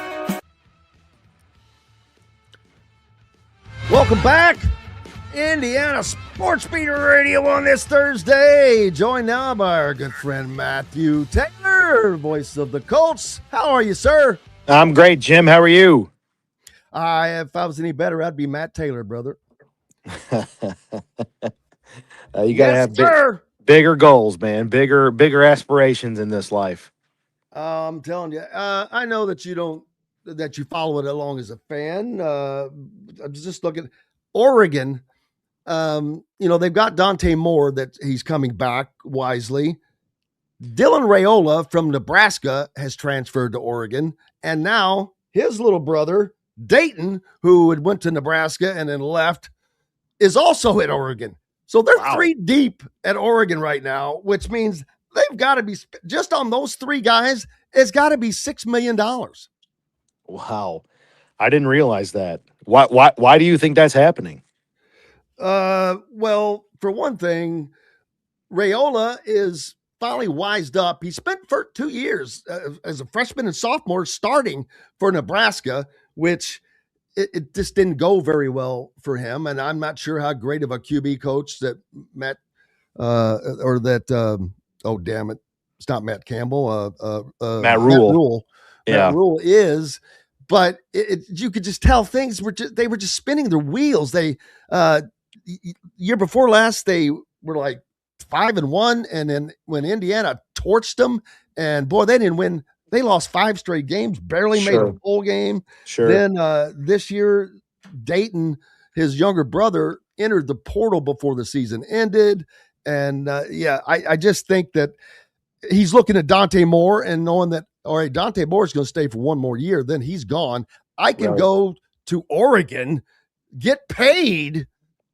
Welcome back. Indiana Sports Beat Radio on this Thursday. Joined now by our good friend Matthew Taylor, voice of the Colts. How are you, sir? I'm great, Jim. How are you? If I was any better, I'd be Matt Taylor, brother. You got to have bigger goals, man. Bigger aspirations in this life. I'm telling you, I know that you follow it along as a fan. I'm just looking Oregon. They've got Dante Moore that he's coming back wisely. Dylan Raiola from Nebraska has transferred to Oregon, and now his little brother Dayton, who had went to Nebraska and then left, is also at Oregon. So they're 3 deep at Oregon right now, which means they've got to be just on those 3 guys. It's got to be $6 million. Wow, I didn't realize that. Why do you think that's happening? Well, for one thing, Raiola is finally wised up. He spent for 2 years as a freshman and sophomore starting for Nebraska, which it just didn't go very well for him. And I'm not sure how great of a QB coach that Matt oh, damn it. It's not Matt Campbell. Matt Rule. Matt Rule is, but you could just tell things they were just spinning their wheels. They, year before last, they were like 5-1. And then when Indiana torched them, and boy, they didn't win. They lost 5 straight games, barely made a bowl game. Sure. Then this year, Dayton, his younger brother, entered the portal before the season ended. And I just think that he's looking at Dante Moore and knowing that, all right, Dante Moore is going to stay for 1 more year. Then he's gone. I can go to Oregon, get paid,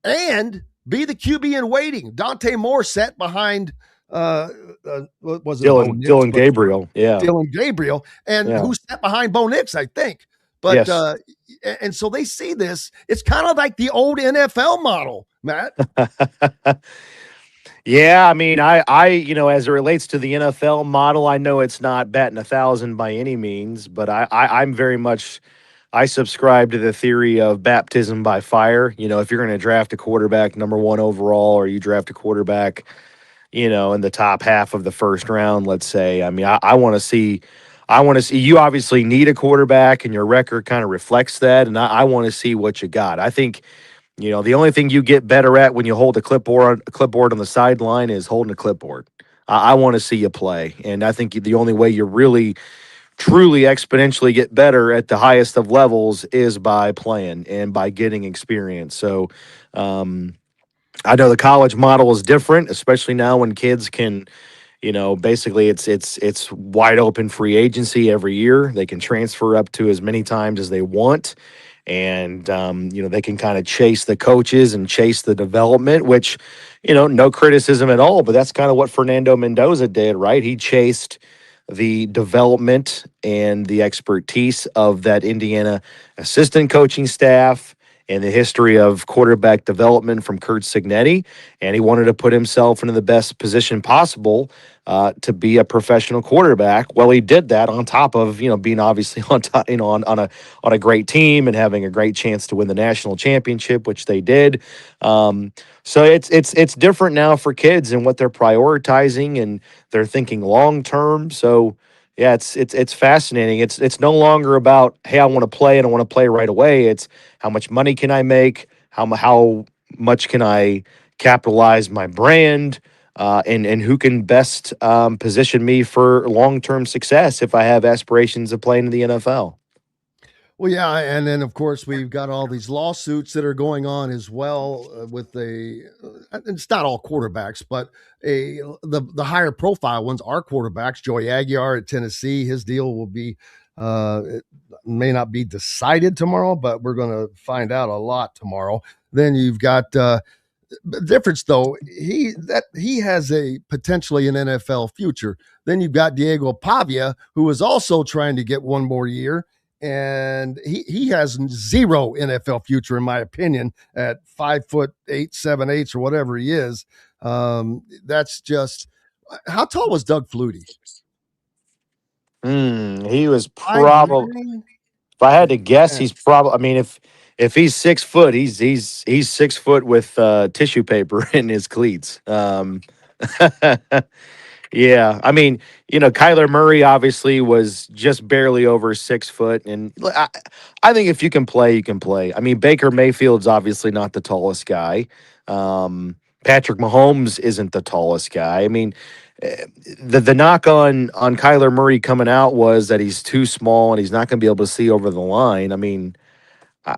and be the QB in waiting. Dante Moore sat behind what was it? Dylan Gabriel. Yeah. Dylan Gabriel. And who sat behind Bo Nix, I think. But and so they see this. It's kind of like the old NFL model, Matt. Yeah, I mean, I as it relates to the NFL model, I know it's not batting 1,000 by any means, but I'm very much, I subscribe to the theory of baptism by fire. If you're going to draft a quarterback #1 overall, or you draft a quarterback, in the top half of the first round, let's say, I mean, I want to see, you obviously need a quarterback, and your record kind of reflects that, and I want to see what you got. I think, the only thing you get better at when you hold a clipboard on the sideline is holding a clipboard. I want to see you play. And I think the only way you really, truly exponentially get better at the highest of levels is by playing and by getting experience. So I know the college model is different, especially now when kids can, basically it's wide open free agency every year. They can transfer up to as many times as they want. And, they can kind of chase the coaches and chase the development, which, no criticism at all. But that's kind of what Fernando Mendoza did, right? He chased the development and the expertise of that Indiana assistant coaching staff and the history of quarterback development from Kurt Cignetti. And he wanted to put himself into the best position possible to be a professional quarterback. Well, he did that on top of, being obviously on top, on a great team and having a great chance to win the national championship, which they did. So it's different now for kids and what they're prioritizing, and they're thinking long term. So yeah, it's fascinating. It's no longer about, hey, I want to play and I want to play right away. It's how much money can I make? how much can I capitalize my brand, and who can best position me for long-term success if I have aspirations of playing in the NFL. Well, yeah, and then of course we've got all these lawsuits that are going on as well with it's not all quarterbacks, but the higher profile ones are quarterbacks. Joey Aguiar at Tennessee, his deal will be it may not be decided tomorrow, but we're going to find out a lot tomorrow. Then you've got the difference though. He has a potentially an NFL future. Then you've got Diego Pavia, who is also trying to get one more year. And he has zero NFL future, in my opinion, at 5'8", 7'8", or whatever he is. That's just how tall was Doug Flutie? He was probably. If I had to guess, he's probably. I mean, if he's 6 foot, he's 6 foot with tissue paper in his cleats. Yeah, I mean, Kyler Murray obviously was just barely over 6 foot, and I think if you can play, you can play. I mean, Baker Mayfield's obviously not the tallest guy. Patrick Mahomes isn't the tallest guy. I mean, the knock on Kyler Murray coming out was that he's too small and he's not going to be able to see over the line. I mean,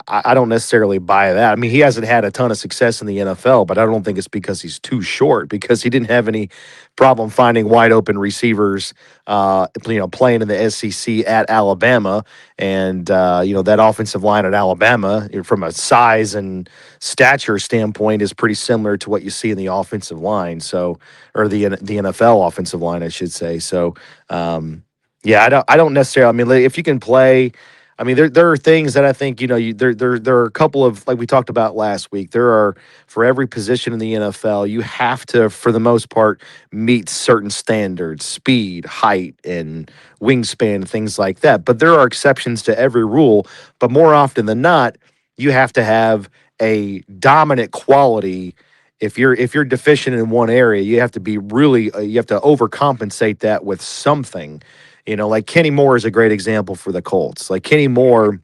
I don't necessarily buy that. I mean, he hasn't had a ton of success in the NFL, but I don't think it's because he's too short, because he didn't have any problem finding wide open receivers, playing in the SEC at Alabama. And, that offensive line at Alabama, from a size and stature standpoint, is pretty similar to what you see in the offensive line. So, or the NFL offensive line, I should say. So, yeah, I don't necessarily, I mean, if you can play, I mean, there are things that I think, there are a couple of, like we talked about last week, there are, for every position in the NFL, you have to, for the most part, meet certain standards, speed, height, and wingspan, things like that. But there are exceptions to every rule. But more often than not, you have to have a dominant quality. If you're deficient in one area, you have to be really, you have to overcompensate that with something. Like Kenny Moore is a great example for the Colts. Like Kenny Moore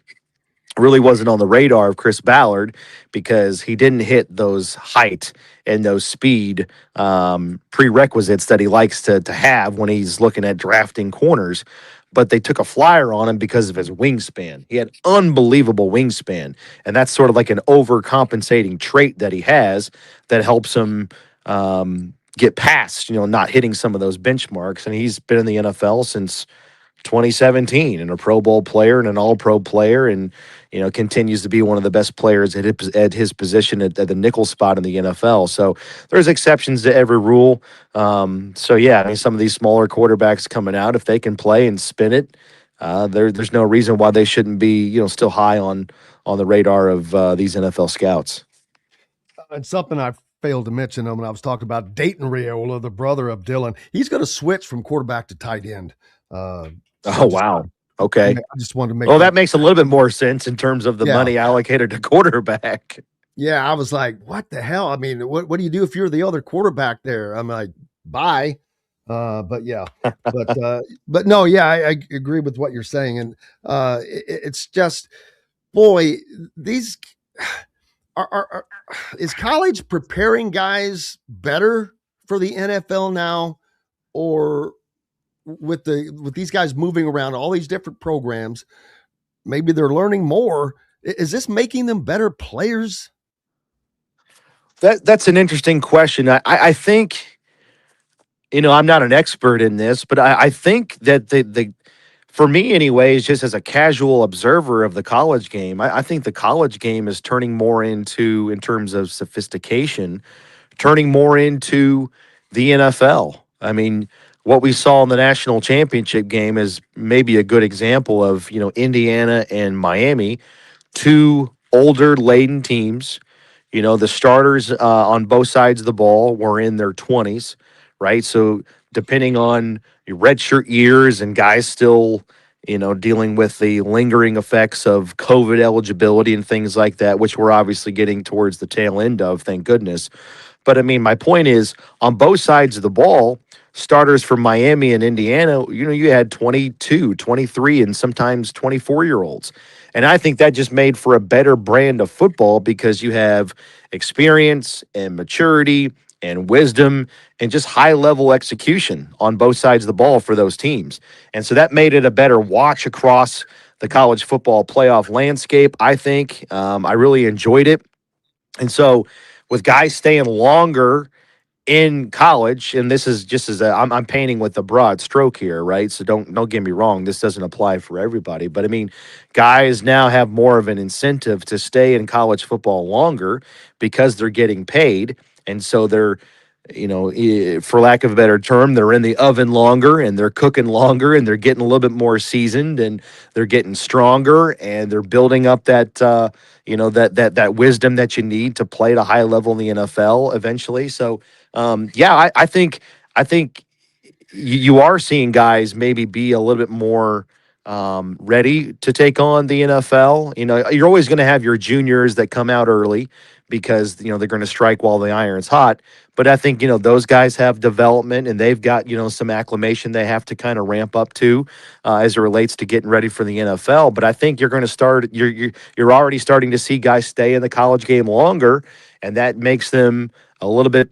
really wasn't on the radar of Chris Ballard because he didn't hit those height and those speed prerequisites that he likes to have when he's looking at drafting corners. But they took a flyer on him because of his wingspan. He had unbelievable wingspan, and that's sort of like an overcompensating trait that he has that helps him get past, not hitting some of those benchmarks. And he's been in the NFL since 2017 and a Pro Bowl player and an All-Pro player, and continues to be one of the best players at his position at the nickel spot in the NFL. So there's exceptions to every rule. So yeah, I mean, some of these smaller quarterbacks coming out, if they can play and spin it, there's no reason why they shouldn't be still high on the radar of these NFL scouts. And something I failed to mention when I was talking about Dayton Raiola, the brother of Dylan, he's going to switch from quarterback to tight end. Oh, wow. Okay. I just wanted to make. Well, that makes a little bit more sense in terms of the money allocated to quarterback. Yeah, I was like, what the hell? I mean, what do you do if you're the other quarterback there? I'm like, bye. But yeah, but no, yeah, I agree with what you're saying. And it's just, boy, these is college preparing guys better for the NFL now, or with these guys moving around all these different programs, maybe they're learning more. Is this making them better players? That's an interesting question. I think, I'm not an expert in this, but I think that the for me anyways, just as a casual observer of the college game, I think the college game is turning more into, in terms of sophistication, turning more into the NFL. I mean, what we saw in the national championship game is maybe a good example of, Indiana and Miami, two older laden teams. The starters on both sides of the ball were in their 20s, right? So depending on your redshirt years and guys still, dealing with the lingering effects of COVID eligibility and things like that, which we're obviously getting towards the tail end of, thank goodness. But I mean, my point is, on both sides of the ball, starters from Miami and Indiana, you had 22, 23, and sometimes 24-year-olds. And I think that just made for a better brand of football because you have experience and maturity and wisdom and just high-level execution on both sides of the ball for those teams. And so that made it a better watch across the college football playoff landscape, I think. I really enjoyed it. And so with guys staying longer in college, and this is just as I'm painting with a broad stroke here, right? So don't get me wrong, this doesn't apply for everybody, but I mean, guys now have more of an incentive to stay in college football longer because they're getting paid, and so they're, for lack of a better term, they're in the oven longer and they're cooking longer and they're getting a little bit more seasoned and they're getting stronger and they're building up that that wisdom that you need to play at a high level in the NFL eventually. So I think you are seeing guys maybe be a little bit more ready to take on the NFL. You're always going to have your juniors that come out early because they're going to strike while the iron's hot. But I think those guys have development and they've got some acclimation they have to kind of ramp up to as it relates to getting ready for the NFL. But I think you're going to start. You're already starting to see guys stay in the college game longer, and that makes them a little bit,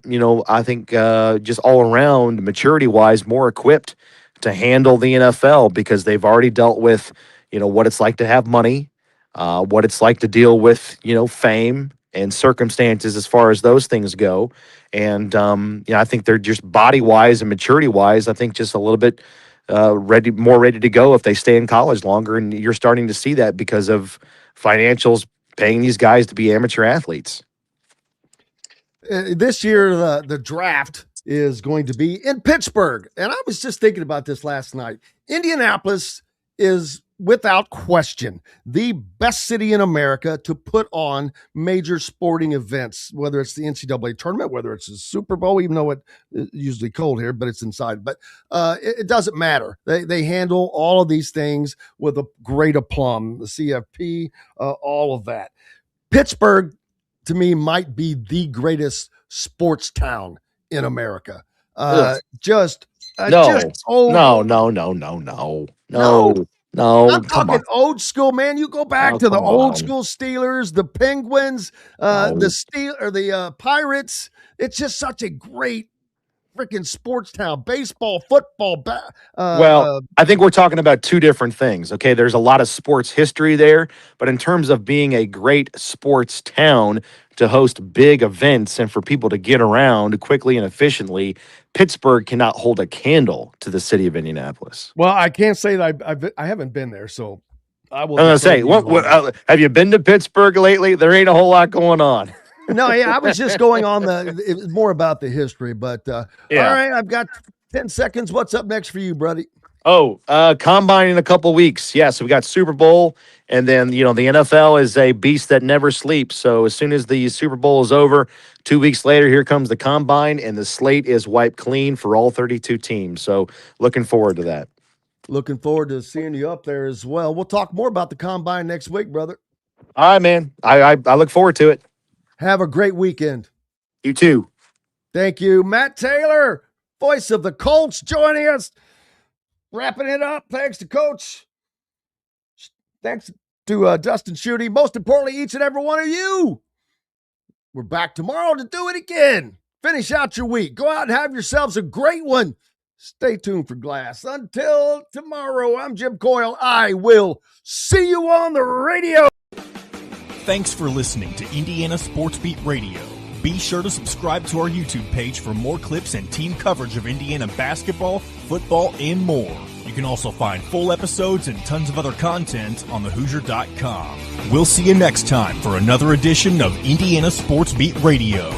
I think just all around maturity wise more equipped to handle the NFL because they've already dealt with what it's like to have money, what it's like to deal with fame and circumstances as far as those things go. And, I think they're just body-wise and maturity-wise, I think just a little bit more ready to go if they stay in college longer. And you're starting to see that because of financials paying these guys to be amateur athletes. This year, the draft is going to be in Pittsburgh. And I was just thinking about this last night. Indianapolis is, without question, the best city in America to put on major sporting events, whether it's the NCAA tournament, whether it's the Super Bowl, even though it's usually cold here, but it's inside. But it doesn't matter. They handle all of these things with a great aplomb, the CFP, all of that. Pittsburgh, to me, might be the greatest sports town in America. No. I'm talking old school, man. You go back to the old school Steelers, the Penguins, the Pirates. It's just such a great freaking sports town. Baseball, football. I think we're talking about two different things. Okay, there's a lot of sports history there, but in terms of being a great sports town to host big events and for people to get around quickly and efficiently, Pittsburgh cannot hold a candle to the city of Indianapolis. Well, I can't say that I haven't been there, so I will. I'm going to say, have you been to Pittsburgh lately? There ain't a whole lot going on. No, yeah, I was just going on it was more about the history, but all right, I've got 10 seconds. What's up next for you, buddy? Combine in a couple weeks. Yeah, so we got Super Bowl, and then, the NFL is a beast that never sleeps. So as soon as the Super Bowl is over, 2 weeks later, here comes the Combine, and the slate is wiped clean for all 32 teams. So looking forward to that. Looking forward to seeing you up there as well. We'll talk more about the Combine next week, brother. All right, man. I look forward to it. Have a great weekend. You too. Thank you. Matt Taylor, voice of the Colts, joining us. Wrapping it up. Thanks to Coach. Thanks to Dustin Schutte. Most importantly, each and every one of you. We're back tomorrow to do it again. Finish out your week. Go out and have yourselves a great one. Stay tuned for Glass. Until tomorrow, I'm Jim Coyle. I will see you on the radio. Thanks for listening to Indiana Sports Beat Radio. Be sure to subscribe to our YouTube page for more clips and team coverage of Indiana basketball, football, and more. You can also find full episodes and tons of other content on thehoosier.com. We'll see you next time for another edition of Indiana Sports Beat Radio.